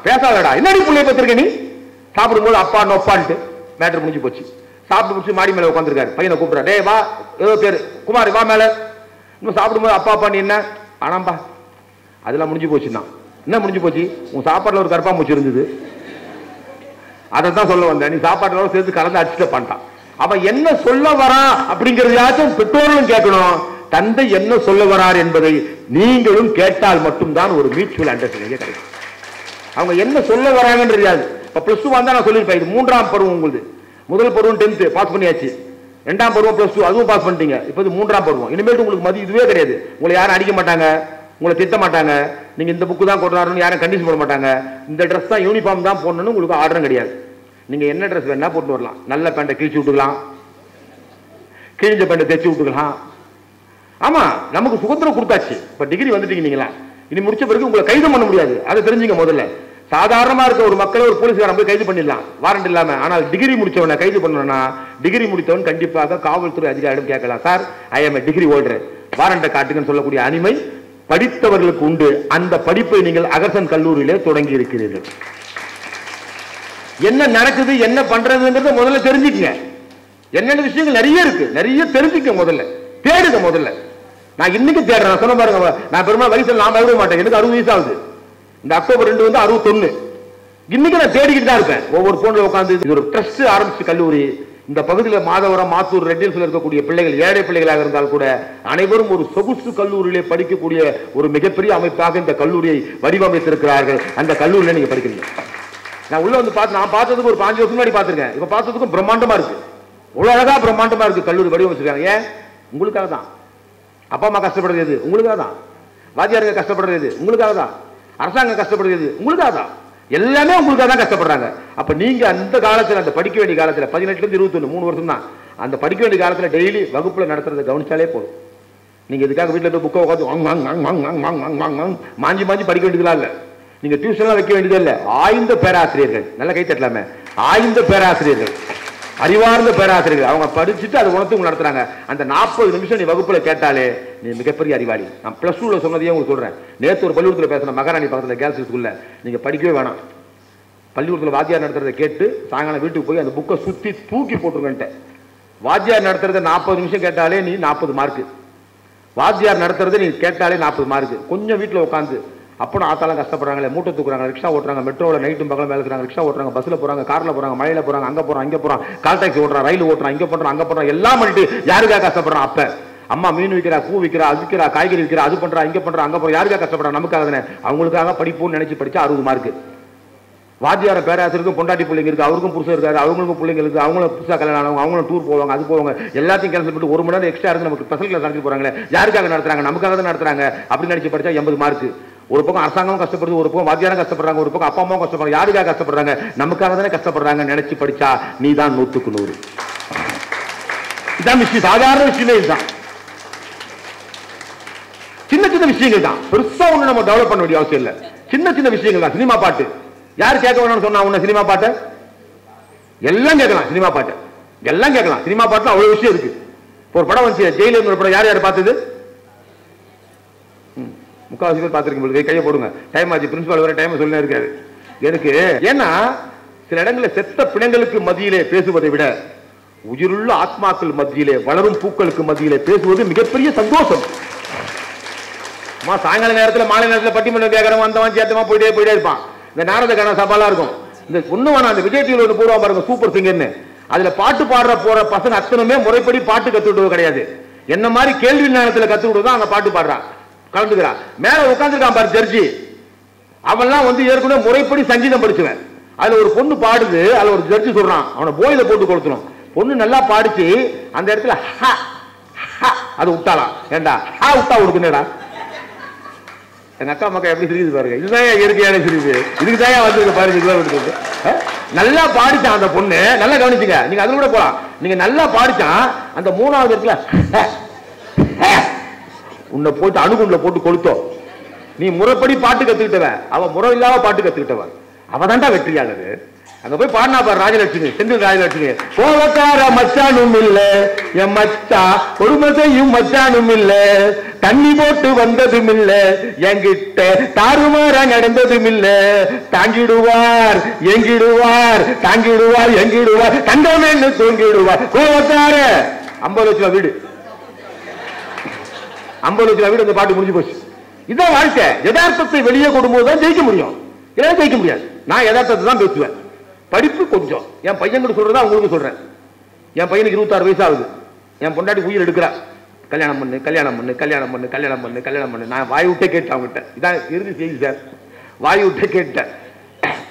பேசாதடா. என்னடி பிள்ளைய பத்திருக்க நீ? சாப்பிடும்போது அப்பா நொப்பான்ட்டு மேட்டர் முடிஞ்சு போச்சு. சாப்பிட்டு முடிச்சு மாடி மேல உட்காந்துருக்காரு. பையனை கூப்பிடுறா. டே வா, ஏதோ பேரு குமார் வா மேல. இன்னும் சாப்பிடும்போது அப்பா அப்பா நீ என்ன ஆனாம்பா அதெல்லாம் முடிஞ்சு போச்சுன்னா என்ன முடிஞ்சு போச்சு? உன் சாப்பாட்டுல ஒரு கருப்பா மூச்சு இருந்தது. அதை தான் சொல்ல வந்தேன். நீ சாப்பாட்டோட சேர்த்து கலந்து அடிச்சுட்டு பண்ணிட்டான். அவன் என்ன சொல்ல வரான் அப்படிங்கறதையாச்சும் பெற்றோர்களும் கேட்கணும். தந்தை என்ன சொல்ல வரார் என்பதை நீங்களும் கேட்டால் மட்டும்தான் ஒரு மியூச்சுவல் அண்டர்ஸ்டாண்டிங் கிடைக்கும். அவங்க என்ன சொல்ல வராங்கன்றது இப்ப +2 வந்தா நான் சொல்லிருப்பேன். இது 3ஆம் பருவம். உங்களுக்கு முதல் பருவம் 10th பாஸ் பண்ணியாச்சு. 2ஆம் பருவம் +2 அதுவும் பாஸ் பண்ணிட்டீங்க. இப்ப இது 3ஆம் பருவம். இனிமேல் உங்களுக்கு மதி இதுவே கிடையாது. உங்களை யாரும் அடிக்க மாட்டாங்க, உங்களை திட்ட மாட்டாங்க. நீங்க இந்த புக்கு தான் கொண்டாடணும் யாரும் கண்டிஷன் போட மாட்டாங்க. இந்த ட்ரெஸ் தான் யூனிஃபார்ம் தான் போடணும்னு உங்களுக்கு ஆர்டரும் கிடையாது. நீங்க என்ன ட்ரெஸ் வேணா போட்டு வரலாம். நல்ல பேண்டை கிழிச்சு விட்டுக்கலாம், கிழிஞ்ச பேண்டை தைச்சு விட்டுக்கலாம். ஆமா, நமக்கு சுதந்திரம் கொடுத்தாச்சு. இப்ப டிகிரி வந்துட்டீங்க நீங்களா. இனி முடிச்ச பிறகு உங்களை கைது பண்ண முடியாது. அதை தெரிஞ்சுங்க முதல்ல. சாதாரணமா இருக்க ஒரு மக்களை ஒரு போலீஸ்காரன் போய் கைது பண்ணிடலாம் வாரண்ட் இல்லாம. ஆனால் டிகிரி முடிச்சவனை கைது பண்ணணும்னா டிகிரி முடித்தவன் கண்டிப்பாக காவல்துறை அதிகாரியிடம் கேட்கலாம். Sir I am degree holder, வாரண்டை காட்டுங்கன்னு சொல்லக்கூடிய அனிமை படித்தவர்களுக்கு உண்டு. அந்த படிப்பை நீங்கள் அகர்சன் கல்லூரியிலே தொடங்கி இருக்கிறீர்கள். என்ன நடக்குது என்ன பண்றதுங்கிறத முதல்ல தெரிஞ்சுக்கங்க. என்னென்ன விஷயங்கள் நிறைய இருக்கு, நிறைய தெரிஞ்சுக்க முதல்ல, தேடுங்க முதல்ல. நான் இன்னைக்கு தேடுறேன். சொன்ன பாருங்க, நான் பெரும்பாலும் வயசுல நான் எழுத மாட்டேன். எனக்கு 60 வயசு ஆகுது. இந்த அக்டோபர் 2 வந்து 61. இன்னைக்கு நான் தேடிக்கிட்டு தான் இருப்பேன். ஒவ்வொரு போன்ல உட்காந்து இது ஒரு ட்ரஸ்ட் ஆரம்பிச்சு கல்லூரி இந்த பகுதியில் மாதவரம், மாத்தூர், ரெட்டில்ஸ்ல இருக்கக்கூடிய பிள்ளைகள், ஏழை பிள்ளைகளாக இருந்தால் கூட அனைவரும் ஒரு சொகுசு கல்லூரியிலே படிக்கக்கூடிய ஒரு மிகப்பெரிய அமைப்பாக இந்த கல்லூரியை வடிவமைத்திருக்கிறார்கள். அந்த கல்லூரியில நீங்க படிக்கிறீங்க. நான் உள்ள வந்து பார்த்து, நான் பார்த்ததுக்கு ஒரு 5 வருஷம் முன்னாடி பார்த்திருக்கேன். இப்ப பார்த்ததுக்கும் பிரம்மாண்டமா இருக்கு. அவ்வளவு அழகா பிரம்மாண்டமா இருக்கு கல்லூரி வடிவமைச்சிருக்காங்க. ஏன்? உங்களுக்காக தான். அப்பா அம்மா கஷ்டப்படுறது எது? உங்களுக்காக தான். வாத்தியாருங்க கஷ்டப்படுறது எது? உங்களுக்காக தான். அரசாங்கம் கஷ்டப்படுறது எது? உங்களுக்காக தான். எல்லாமே உங்களுக்காக தான் கஷ்டப்படுறாங்க. அப்ப நீங்க அந்த காலத்துல, அந்த படிக்க வேண்டிய காலத்துல 18 ல இருந்து 21 3 வருஷம் தான், அந்த படிக்க வேண்டிய காலத்துல டெய்லி வகுப்புல நடத்துறதை கவனிச்சாலே போதும். நீங்க இதுக்காக வீட்டுல இருந்து புக்கை உட்காந்து மாஞ்சி மாஞ்சி படிக்க வேண்டியதுலாம் இல்ல. நீங்க டியூஷன்லாம் வைக்க வேண்டியதே இல்ல. ஆய்ந்த பேராசிரியர்கள், நல்ல கை தட்டலாமே, ஆய்ந்த பேராசிரியர்கள், அறிவார்ந்த பேராசிரியர்கள், அவங்க படிச்சுட்டு அதை உணர்த்து நடத்துறாங்க. அந்த 40 நிமிஷம் நீ வகுப்புல கேட்டாலே நீ மிகப்பெரிய அறிவாளி. நான் +2ல சொன்னதையே உங்களுக்கு சொல்றேன். நேற்று ஒரு பள்ளிக்கூடத்தில் பேசின மகாராணி பக்கத்தில் கேர்ள்ஸ் ஸ்கூல்ல, நீங்க படிக்கவே வேணாம். பள்ளிக்கூடத்தில் வாத்தியார் நடத்துறதை கேட்டு சாயங்காலம் வீட்டுக்கு போய் அந்த புக்கை சுத்தி தூக்கி போட்டுருக்கேன்ட்டு. வாத்தியார் நடத்துறதை 40 நிமிஷம் கேட்டாலே நீ 40 மார்க்கு. வாத்தியார் நடத்துறதை நீ கேட்டாலே 40 மார்க்கு. கொஞ்சம் வீட்டில் உட்காந்து அப்பனும் ஆத்தாலாம் கஷ்டப்படுறாங்களே, மூட்டை தூக்குறாங்க, ரிக்ஷா ஓட்டுறாங்க, மெட்ரோவில் நைட்டும் பகலும் வேலை செய்றாங்க, ரிக்ஷா ஓட்டுறாங்க, பஸ்ஸில் போகிறாங்க, காரில் போகிறாங்க, மழையில் போகிறாங்க, அங்கே போகிறாங்க, இங்கே போகிறாங்க, கால் டாக்ஸி ஓட்டுறாங்க, ரயில் ஓட்டுறாங்க, இங்கே பண்ணுறாங்க, அங்கே பண்ணுறாங்க, எல்லாம் பண்ணிட்டு யாருக்காக கஷ்டப்படுறான்? அப்ப அம்மா மீன் விற்கிறா, பூ விற்கிறா, அது விற்கிறா, காய்கறி விற்கிறா, அது பண்றா, இங்க பண்றா, அங்க போறா, யாருக்காக கஷ்டப்படுறா? நமக்காக தானே. அவங்களுக்காக படிப்போம்னு நினைச்சு படிச்சா 60 மார்க்கு. வாத்தியார பேராசிரியருக்கும் பொண்டாட்டி பிள்ளைங்க இருக்கு, அவருக்கும் புருஷன் இருக்காரு, அவங்களுக்கும் பிள்ளைங்க இருக்கு, அவங்களும் புதுசாக கல்யாணம் ஆனவங்க, அவங்களும் டூர் போவாங்க, அது போவாங்க, எல்லாத்தையும் கேன்சல் பண்ணிட்டு 1 மணி நேரம் எக்ஸ்ட்ரா இருந்து நமக்கு ஸ்பெஷல் கிளாஸ் நடத்தி போறாங்களே, யாருக்காக நடத்துறாங்க? நமக்காக தான் நடத்துறாங்க. அப்படின்னு நினைச்சு படிச்சா 80 மார்க்கு. ஒரு பக்கம் அரசாங்கமும் கஷ்டப்படுது, ஒரு பக்கம் வாத்தியாரம் கஷ்டப்படுறாங்க, ஒரு பக்கம் அப்பா அம்மாவும் கஷ்டப்படுறாங்க. யாருக்காக கஷ்டப்படுறாங்க? நமக்காக தானே கஷ்டப்படுறாங்க. நினைச்சு படிச்சா நீ தான் 100க்கு 100. இதான் விஷயம், சாதாரண விஷயமே இதுதான். சின்ன சின்ன விஷயங்கள் தான், பெருசா ஒண்ணு நம்ம டெவலப் பண்ண வேண்டிய அவசியம் இல்ல. சின்ன சின்ன விஷயங்கள் தான். சினிமா பாட்டு யாரு கேட்க வேணும்னு சொன்னா உன்ன? சினிமா பாட்டு எல்லாம் கேட்கலாம், சினிமா பாட்டு எல்லாம் கேட்கலாம். சினிமா பாட்டுல அவ்வளவு விஷயம் இருக்கு. ஒரு படம் வந்து ஜெயிலர் ஒரு படம், யார் யார் பார்த்தது? முக்காவாசி பேர் பார்த்திருக்கீங்க. கையை போடுங்க. டைம் ஆச்சு, பிரின்சிபால் வர டைம் சொல்லினே இருக்காரு. எதுக்கு? ஏன்னா சில இடங்களில் செத்த பிணங்களுக்கு மத்தியிலே பேசுவதை விட உயிருள்ள ஆத்மாக்கள் மத்தியிலே, வளரும் பூக்களுக்கு மத்தியிலே பேசுவது மிகப்பெரிய சந்தோஷம். சாயங்கால நேரத்தில் மாலை நேரத்தில் பட்டிமன்றம் கேட்கறவன் வந்தவன் சேர்த்தமா போயிட்டே இருப்பான். இந்த நாரதகான சபாலா இருக்கும். இந்த ஒண்ணு வேணா, அந்த விஜய் டிவில ஒன்று போடுவா பாருங்க, சூப்பர் சிங்கர்னு. அதுல பாட்டு பாடுற போற பசங்க அத்தனையுமே முறைப்படி பாட்டு கத்துக்கிட்டது கிடையாது. என்ன மாதிரி கேள்வி நேரத்தில் கத்துக்கிட்டு தான் அங்க பாட்டு பாடுறான், கலந்துக்கிறான். மேல உட்காந்துருக்கான் பாரு ஜட்ஜி, அவன்லாம் வந்து ஏற்கனவே முறைப்படி சங்கீதம் படிச்சுவேன். அதுல ஒரு பொண்ணு பாடுது, அதுல ஒரு ஜட்ஜி சொல்றான் அவனை போயில போட்டு கொடுத்துரும். பொண்ணு நல்லா பாடிச்சு, அந்த இடத்துல அது விட்டாலாம். ஏண்டா ஹா விட்டா கொடுக்குனேடா? எங்க அக்கா மக்கா எப்படி சிரிக்குது பாருங்க. இதுதான் இயற்கையான சிரிப்பு. இதுக்கு தான் வந்திருக்க பாருங்க. நல்லா பாடிச்சான் அந்த பொண்ணு, நல்லா கவனிச்சுங்க. நீங்க அதுல கூட போலாம். நீங்க நல்லா பாடிச்சான், அந்த 3வது இடத்துல உன்னை போட்டு அணுகுண்டுல போட்டு கொளுத்தோம். நீ முறைப்படி பாட்டு கத்துக்கிட்டவன், அவன் முறை இல்லாம பாட்டு கத்துக்கிட்டவன், அவதான்டா வெற்றியாளரு. அங்க போய் பாடினா பாரு ராஜலட்சுமி, செந்தில் ராஜலட்சுமி. கோவக்கார மச்சானும் இல்ல என் மச்சா, பொறுமதையும் மச்சானும் இல்ல, தண்ணி போட்டு வந்ததும் இல்ல, என்கிட்ட தாறுமாறா நடந்ததும் இல்ல, தாங்கிடுவார் எங்கிடுவார், தாங்கிடுவார் எங்கிடுவார், தங்கமேன்னு தூங்கிடுவார். கோவக்கார 50 லட்சம் வீடு, 50 லட்சம் வீடு. அந்த பாட்டு முடிஞ்சு போச்சு. இதான் வாழ்க்கை. யதார்த்தத்தை வெளியே கொடுக்கும்போது தான் ஜெயிக்க முடியும், இல்லையா ஜெயிக்க முடியாது. நான் யதார்த்தத்தை தான் பேசுவேன். படிப்பு கொஞ்சம் என் பையன் கூட சொல்றதா உங்களுக்கு சொல்றேன். என் பையனுக்கு 26 வயசு ஆகுது. என் பொண்டாட்டி உயிர் எடுக்கிறா, கல்யாணம் பண்ணு கல்யாணம் பண்ணு கல்யாணம் பண்ணு கல்யாணம் பண்ணு கல்யாணம் பண்ணு. நான் வாய் விட்டே கேட்டேன் அவங்ககிட்ட. இதான் இறுதி செய்தி சார். வாய் விட்டே கேட்டேன்,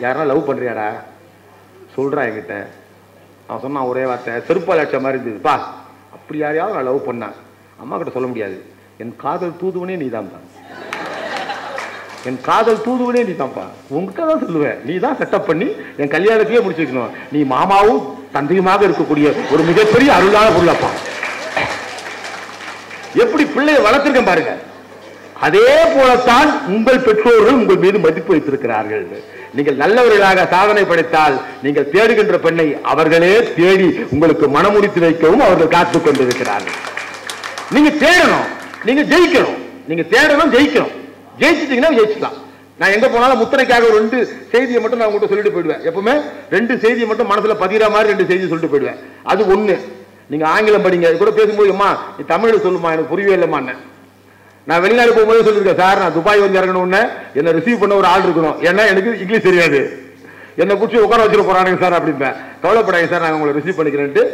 யாரா லவ் பண்றியாடா சொல்றா என்கிட்ட. அவன் சொன்னான் ஒரே வார்த்தை, செருப்பா லட்சம் மாதிரி இருந்தது. பா அப்படி யாரையாவது நான் லவ் பண்ணேன், அம்மா கிட்ட சொல்ல முடியாது. என் காதல் தூதுவனே நீ தான், என் காதல் தூதுவனே நீ தான்ப்பா, உங்ககிட்ட தான் சொல்லுவேன். நீ தான் செட்டப் பண்ணி என் கல்யாணத்தையே முடிச்சுக்கணும். நீ மாமாவும் தந்தையுமாக இருக்கக்கூடிய ஒரு மிகப்பெரிய அருளான பொருளப்பா. எப்படி பிள்ளையை வளர்த்திருக்கேன் பாருங்க. அதே போலத்தான் உங்கள் பெற்றோர்கள் உங்கள் மீது மதிப்பு வைத்திருக்கிறார்கள். நீங்கள் நல்லவர்களாக சாதனை படைத்தால் நீங்கள் தேடுகின்ற பெண்ணை அவர்களே தேடி உங்களுக்கு மனமுடித்து வைக்கவும் அவர்கள் காத்துக் கொண்டிருக்கிறார்கள். நீங்க தேடணும், நீங்க ஜெயிக்கணும். நீங்க தேடணும், ஜெயிக்கணும். ஜெயிச்சிட்டீங்கன்னா ஜெயிச்சுக்கலாம். நான் எங்க போனாலும் முத்தனைக்காக ஒரு 2 செய்தியை மட்டும் நான் உங்கள்கிட்ட சொல்லிட்டு போயிடுவேன். எப்பவுமே 2 செய்தியை மட்டும் மனசுல பதிகிற மாதிரி 2 செய்தி சொல்லிட்டு போயிடுவேன். அது ஒண்ணு, நீங்க ஆங்கிலம் படிங்க. கூட பேசும்போது அம்மா நீ தமிழ் சொல்லுமா, எனக்கு புரியவே இல்லைம்மா. நான் வெளிநாடு போகும்போது சொல்லியிருக்கேன், சார் நான் துபாய் வந்து இறங்கணும்னு என்ன ரிசீவ் பண்ண ஒரு ஆள் இருக்கணும், ஏன்னா எனக்கு இங்கிலீஷ் தெரியாது, என்னை பிடிச்சி உட்கார வச்சுட்டு போறானுங்க சார் அப்படின்பேன். கவலைப்படாங்க சார், நாங்கள் உங்களை ரிசீவ் பண்ணிக்கிறேன்ட்டு.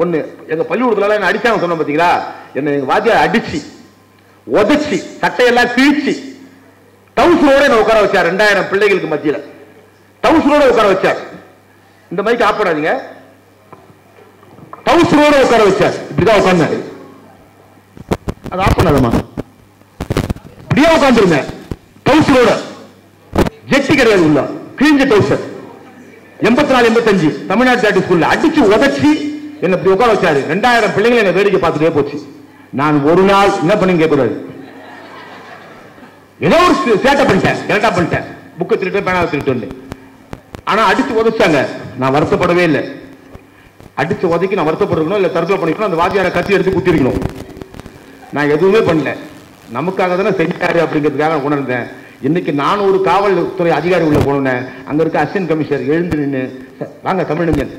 ஒன்னு எங்க பள்ளிக்கூடத்துல என்ன அடிச்சாங்க சொன்னோம் பார்த்தீங்களா, என்ன எங்க வாத்தியார் அடிச்சு உதச்சி சட்டையெல்லாம் கிழிச்சு டவுசரோட என்ன உட்கார வச்சார். 2000 பிள்ளைகளுக்கு மத்தியில டவுசரோட உட்கார வச்சார். இந்த மைக் ஆஃப் பண்ணாதீங்க. டவுசரோட உட்கார வச்சார். இப்படிதான் உட்கார்ந்தாரு. அது ஆஃப் பண்ணாதமா, இப்படியே உட்கார்ந்துருந்தேன். டவுசரோட, ஜெட்டி கிடையாது, உள்ள கிழிஞ்ச டவுசர். 84 85 தமிழ்நாடு ஜாட்டி ஸ்கூல்ல அடிச்சு உதச்சி என்ன இப்படி உட்கார வச்சாரு. 2000 பிள்ளைங்களை என்ன வேடிக்கை பார்த்துட்டே போச்சு. நான் ஒரு நாள் என்ன பண்ணி கேட்கக்கூடாது, ஏதோ ஒரு சேட்டை பண்ணிட்டேன், கரெக்டா பண்ணிட்டேன், புக்கை திருட்டு பேனாவை திருட்டு. ஆனா அடிச்சு உதச்சாங்க, நான் வருத்தப்படவே இல்லை. அடிச்சு உதைக்கி நான் வருத்தப்பட்டிருக்கணும், இல்ல தற்கொலை பண்ணிக்கணும், அந்த வாத்தியாரை கத்தி எடுத்து குத்திருக்கணும். நான் எதுவுமே பண்ணல, நமக்காக தானே செஞ்சாரு அப்படிங்கிறதுக்காக உணர்ந்தேன். இன்னைக்கு நான் ஒரு காவல்துறை அதிகாரி உள்ள போனேன். அங்க இருக்க அசிஸ்டன்ட் கமிஷனர் எழுந்து நின்று, வாங்க தமிழஞ்சன்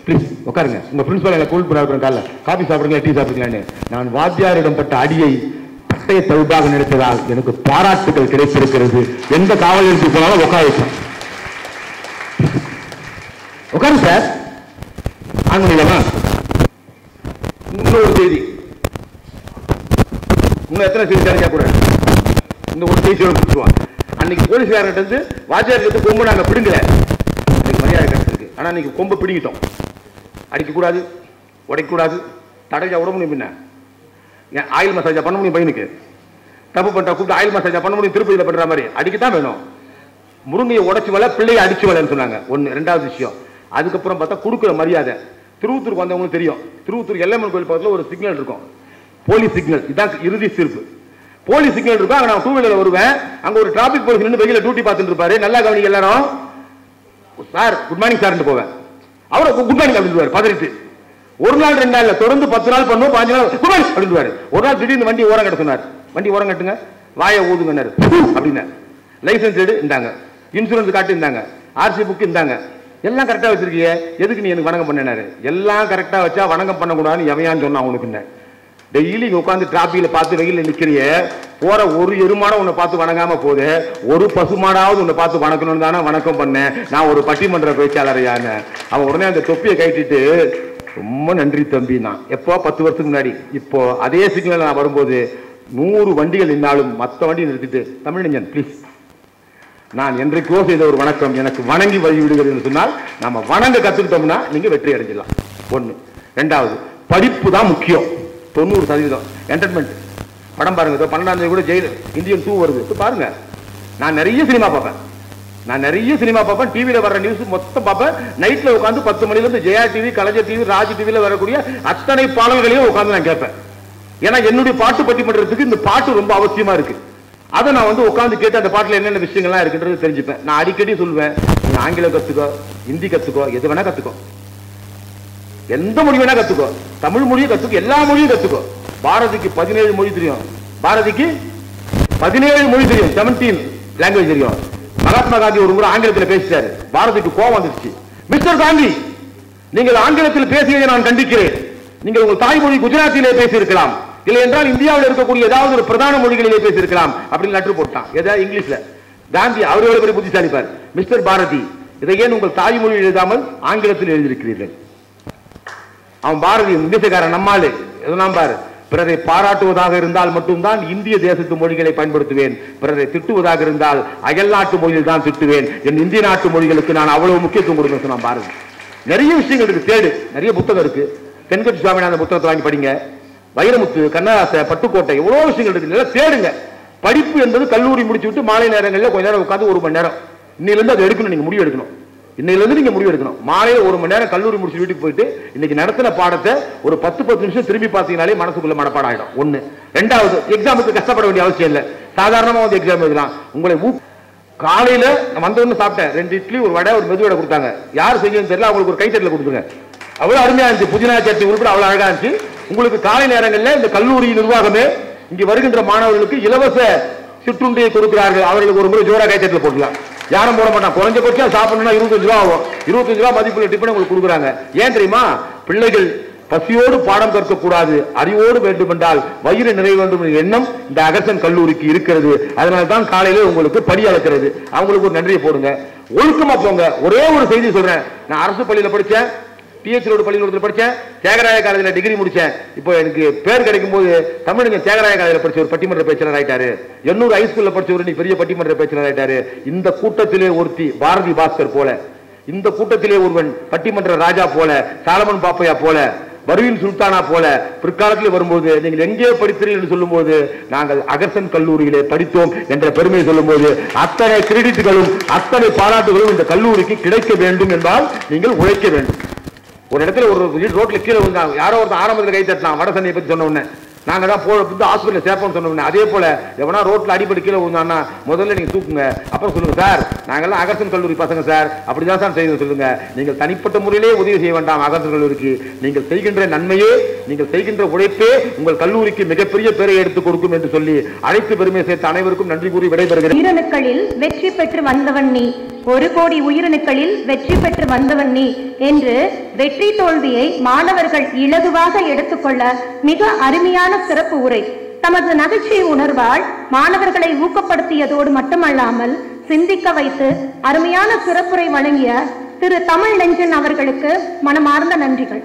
ப்ளீஸ் உட்காருங்க, உங்க பிரின்சிபல் கூல் பண்ண காலைல காபி சாப்பிடுங்க டீ சாப்பிடுங்களான்னு. நான் வாத்தியாரிடம் பட்ட அடியை பட்டய தவிர்ப்பாக நினைத்ததால் எனக்கு பாராட்டுகள் கிடைத்திருக்கிறது. எந்த காவல் நிலையத்துக்கு போனாலும் உட்கார வைப்பேன். உட்காரு சார். ஆங்கிலமா இன்னொரு செய்தி, இன்னும் எத்தனை செய்தி தெரிஞ்சா கூட இந்த ஒரு செய்தியோட முடிச்சுவான். அன்னைக்கு போலீஸ்காரர்கிட்ட இருந்து வாத்தியார்கிட்ட கொம்பு நாங்க பிடுங்கல, அன்னைக்கு மரியாதை கிடைச்சிருக்கு. ஆனா இன்னைக்கு கொம்பு பிடிக்கிட்டோம். அடிக்கக்கூடாது, உடைக்கக்கூடாது, தடையா விட முடியும். பின்ன ஆயில் மசாஜா பண்ண முடியும். பையனுக்கு தப்பு பண்ணிட்டா கூப்பிட்டு ஆயில் மசாஜா பண்ண முடியும். திருப்பதியில பண்ற மாதிரி அடிக்கத்தான் வேணும். முருங்கையை உடைச்சு வலை, பிள்ளையை அடிச்சு வலைன்னு சொன்னாங்க. ஒன்று. ரெண்டாவது விஷயம், அதுக்கப்புறம் பார்த்தா கொடுக்குற மரியாதை. திருவத்தூருக்கு வந்தவங்களுக்கு தெரியும், திருவத்தூர் எல்லம்மன் கோயில் பக்கத்தில் ஒரு சிக்னல் இருக்கும், போலீஸ் சிக்னல். இதான் இறுதி தீர்ப்பு. போலீஸ் சிக்னல் இருக்கும். அங்கே நான் டூ வீலர் வருவேன். அங்கே ஒரு டிராபிக் போலீஸ் நின்று வெயில டியூட்டி பார்த்துட்டு இருப்பாரு. நல்லா கவனிக்க எல்லாரும். சார் குட் மார்னிங் சார்ன்னு போவேன். அவரை குட் மார்னிங் அப்படின்னு பதறிட்டு. ஒரு நாள் 2 நாள் தொடர்ந்து 10 நாள் பண்ணுவோம். 5 நாள் குட் மார்னிங் அப்படின்னு. ஒரு நாள் திடீர்னு வண்டி ஓரம் கட்ட சொன்னார். வண்டி ஓரம் கட்டுங்க, வாயை ஊதுங்கன்னாரு. அப்படின்னு லைசன்ஸ் எடு இந்தாங்க, இன்சூரன்ஸ் காட்டு இந்தாங்க, ஆர்சி புக் இந்தாங்க, எல்லாம் கரெக்டா வச்சிருக்கீங்க, எதுக்கு நீ எனக்கு வணக்கம் பண்ணாரு? எல்லாம் கரெக்டா வச்சா வணக்கம் பண்ணக்கூடாதுன்னு எவையான்னு சொன்னா அவனுக்கு. டெய்லி உட்காந்து டிராபிக்ல பார்த்து வெயில நிக்கிறிய, போற ஒரு எருமாடம் உன்னை பார்த்து வணங்காம போது, ஒரு பசுமாடாவது உன்னை பார்த்து வணக்கணும்னு தானே வணக்கம் பண்ணேன். நான் ஒரு பட்டிமன்ற பேச்சாளரையான. அவன் உடனே அந்த தொப்பியை கட்டிட்டு ரொம்ப நன்றி தம்பி. நான் எப்போ 10 வருஷத்துக்கு முன்னாடி, இப்போ அதே சிக்னல் நான் வரும்போது 100 வண்டிகள் நின்னாலும் மற்ற வண்டியை நிறுத்திட்டு, தமிழஞ்சன் ப்ளீஸ், நான் என்றைக்கோ செய்த ஒரு வணக்கம் எனக்கு வணங்கி வழி விடுகிறது சொன்னால், நம்ம வணங்க கத்துக்கிட்டோம்னா நீங்க வெற்றி அடைஞ்சிடலாம். 1. 2வது, படிப்பு தான் முக்கியம். 90% என்டர்டைன்மெண்ட். படம் பாருங்க, 12ஆம் தேதி கூட ஜெயில் இந்தியன் 2 வருது பாருங்க. நான் நிறைய சினிமா பார்ப்பேன். டிவியில வர நியூஸ் மொத்தம் பார்ப்பேன். நைட்ல உட்காந்து 10 மணிலிருந்து ஜெயா டிவி, கலைஞர் டிவி, ராஜ் டிவியில வரக்கூடிய அத்தனை பாடல்களையும் உட்காந்து நான் கேட்பேன். ஏன்னா என்னுடைய பாட்டு பட்டிமன்றத்துக்கு இந்த பாட்டு ரொம்ப அவசியமா இருக்கு. அதை நான் வந்து உட்காந்து கேட்டு அந்த பாட்டுல என்னென்ன விஷயங்கள்லாம் இருக்குன்றது தெரிஞ்சுப்பேன். நான் அடிக்கடி சொல்லுவேன், நீ ஆங்கிலம் கத்துக்கோ, ஹிந்தி கத்துக்கோ, எது வேணா கத்துக்கோ, எந்த மொழி வேணா கத்துக்கோ, தமிழ் மொழியை கத்துக்கோ, எல்லா மொழியும் கத்துக்கோ. பாரதிக்கு 17 மொழி தெரியும். 17 லாங்குவேஜ் தெரியும். மகாத்மா காந்தி ஒரு முறை ஆங்கிலத்தில் பேசிட்டாரு. பாரதிக்கு கோபம் வந்துருச்சு. மிஸ்டர் காந்தி, நீங்கள் ஆங்கிலத்தில் பேசியதை நான் கண்டிக்கிறேன். நீங்கள் உங்கள் தாய்மொழி குஜராத்திலே பேசியிருக்கலாம், இல்லை என்றால் இந்தியாவில் இருக்கக்கூடிய ஏதாவது ஒரு பிரதான மொழிகளிலே பேசியிருக்கலாம் அப்படின்னு லெட்டர் போட்டான். ஏதாவது இங்கிலீஷ்ல. காந்தி அவரோட பெரிய புத்திசாலிப்பார். மிஸ்டர் பாரதி, இதை ஏன் உங்கள் தாய்மொழி எழுதாமல் ஆங்கிலத்தில் எழுதியிருக்கிறீர்கள்? அவன் பாரதி இங்கிலீஷக்காரன், நம்மாளு எதெல்லாம் பாரு. பிறரை பாராட்டுவதாக இருந்தால் மட்டும்தான் இந்திய தேசத்து மொழிகளை பயன்படுத்துவேன். பிறரை திட்டுவதாக இருந்தால் அயல் நாட்டு மொழியில் தான் திட்டுவேன். என் இந்திய நாட்டு மொழிகளுக்கு நான் அவ்வளவு முக்கியத்துவம் கொடுக்க சொன்னான் பாரதி. நிறைய விஷயங்கள் இருக்கு, தேடு. நிறைய புத்தகம் இருக்கு. தென்கட்சி சுவாமிநாதன் புத்தகத்தை வாங்கி படிங்க. வைரமுத்து, கண்ணதாச, பட்டுக்கோட்டை, எவ்வளவு விஷயங்கள் இருக்கு, தேடுங்க. படிப்பு என்பது கல்லூரி முடிச்சு விட்டு மாலை நேரங்களில் கொஞ்ச நேரம் உட்காந்து 1 மணி நேரம் இன்னையிலிருந்து அதை எடுக்கணும். நீங்க முடிவு எடுக்கணும். இன்னையிலிருந்து நீங்க முடிவு எடுக்கணும். மாலையில 1 மணி நேரம் கல்லூரி முடிச்சு வீட்டுக்கு போயிட்டு இன்னைக்கு நடத்தின பாடத்தை ஒரு 10 நிமிஷம் திரும்பி பார்த்தீங்கனாலே மனசுக்குள்ள மனப்பாடம் ஆயிடும். 1. 2வது, எக்ஸாமுக்கு கஷ்டப்பட வேண்டிய அவசியம் இல்லை. சாதாரணமா வந்து எக்ஸாம் எழுதலாம். உங்களை காலையில வந்தவொன்னு சாப்பிட்டேன், 2 இட்லி, ஒரு வடை, ஒரு மெதுவடை கொடுத்தாங்க. யார் செய்யணும்னு தெரியல, அவங்களுக்கு ஒரு கைத்தட்டல கொடுத்துருங்க. அவ்வளவு அருமையா இருந்துச்சு. புதினா சட்னி உட்பட அவ்வளவு அழகா இருந்துச்சு. உங்களுக்கு காலை நேரங்களில் இந்த கல்லூரி நிர்வாகமே இங்கு வருகின்ற மாணவர்களுக்கு இலவச சிற்றுண்டியை கொடுக்கிறார்கள். அவர்களுக்கு ஒரு முறை ஜோரா கைத்தட்டல போட்டுக்கலாம். யாரும் போட மாட்டான். குறைஞ்சபட்சம் சாப்பிடணும்னா 25 ரூபா ஆகும். 25 ரூபா மதிப்புள்ள டிஃபன் உங்களுக்கு கொடுக்குறாங்க. ஏன் தெரியுமா? பிள்ளைகள் பசியோடு பாடம் கற்கக்கூடாது, அறிவோடு வேண்டும் என்றால் வயிறு நிறைய வேண்டும் என்ற எண்ணம் இந்த அகர்சன் கல்லூரிக்கு இருக்கிறது. அதனால தான் காலையில உங்களுக்கு படி அளக்கிறது. அவங்களுக்கு ஒரு நன்றியை போடுங்க. ஒழுக்கமா போங்க. ஒரே ஒரு செய்தி சொல்றேன். நான் அரசு பள்ளியில படிச்சேன், TH ரோடு பள்ளிக்கூடத்தில் படித்தேன், தியாகராய காலேஜில் டிகிரி முடிச்சேன். இப்போ எனக்கு பேர் கிடைக்கும் போது தமிழக தியாகராய காலேஜில் படிச்ச ஒரு பட்டிமன்ற பேச்சாளர் ஆயிட்டாரு. 800 ஹைஸ்கூல்ல படிச்சவர் நீ பெரிய பட்டிமன்ற பேச்சாளர் ஆயிட்டாரு. இந்த கூட்டத்திலே ஒருத்தி பாரதி பாஸ்கர் போல, இந்த கூட்டத்திலே ஒருவன் பட்டிமன்ற ராஜா போல, சாலமன் பாப்பையா போல, பர்வீன் சுல்தானா போல பிற்காலத்தில் வரும்போது நீங்கள் எங்கே படித்தீர்கள் என்று சொல்லும்போது நாங்கள் அகர்சன் கல்லூரியிலே படித்தோம் என்ற பெருமையை சொல்லும்போது அத்தனை கிரெடிட்டுகளும் அத்தனை பாராட்டுகளும் இந்த கல்லூரிக்கு கிடைக்க வேண்டும் என்றால் நீங்கள் உழைக்க வேண்டும். ஒரு இடத்துல ஒரு ரோட்ல கீழே விழுந்தாங்க. யாரோ ஒருத்தர் ஆரம்பத்தில் கை தட்டினான். வடசென்னையை பற்றி சொன்ன உடனே நாங்க தான் ஹாஸ்பிட்டல் சேர்ப்போம் சொன்ன உடனே அதே போல எவனா ரோட்ல அடிபடி கீழே விழுந்தான்னா முதல்ல நீங்க தூக்குங்க, அப்புறம் சொல்லுங்க சார் நாங்கெல்லாம் அகர்சன் கல்லூரி பசங்க சார் அப்படிதான் சார் செய்து சொல்லுங்க. நீங்கள் தனிப்பட்ட முறையிலே உதவி செய்ய வேண்டாம். அகர்சன் கல்லூரிக்கு நீங்கள் செய்கின்ற நன்மையே, நீங்கள் செய்கின்ற உழைப்பே உங்கள் கல்லூரிக்கு மிகப்பெரிய பேரை எடுத்துக் கொடுக்கும் என்று சொல்லி அனைத்து பெருமை சேர்த்து அனைவருக்கும் நன்றி கூறி விடைபெறுகிறேன். உயிரணுக்களில் வெற்றி பெற்று வந்தவன் நீ, 1 கோடி உயிரணுக்களில் வெற்றி பெற்று வந்தவன் நீ என்று வெற்றி தோல்வியை மாணவர்கள் இலகுவாக எடுத்துக்கொள்ள மிக அருமையான சிறப்பு உரை தமது நகைச்சுவை உணர்வால் மாணவர்களை ஊக்கப்படுத்தியதோடு மட்டுமல்லாமல் சிந்திக்க வைத்து அருமையான சிறப்புரை வழங்கிய திரு தமிழ் நெஞ்சன் அவர்களுக்கு மனமார்ந்த நன்றிகள்.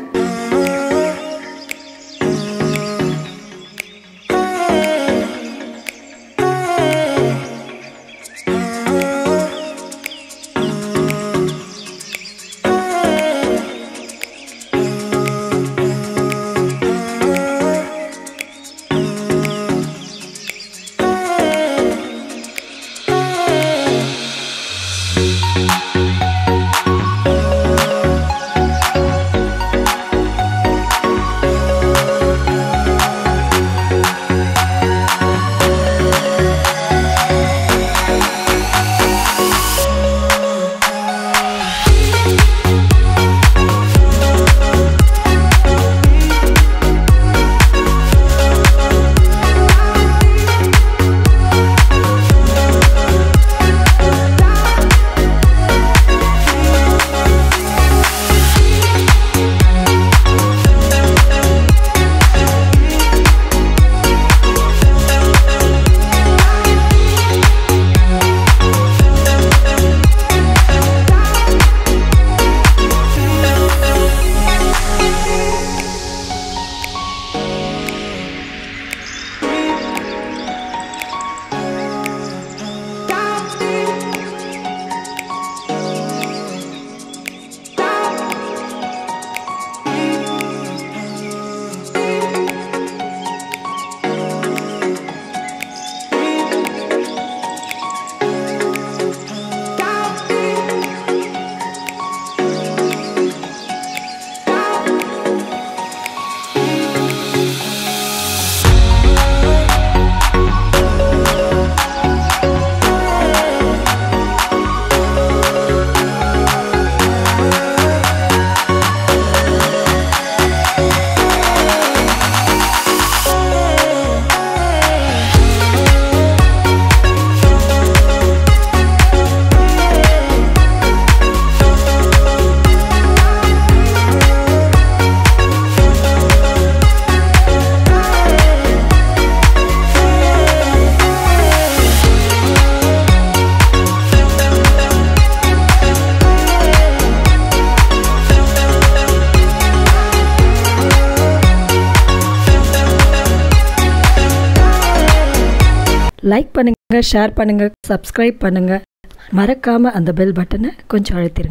லைக் பண்ணுங்க, ஷேர் பண்ணுங்க, சப்ஸ்கிரைப் பண்ணுங்க. மறக்காம அந்த பெல் பட்டனை கொஞ்சம் அழுத்திருங்க.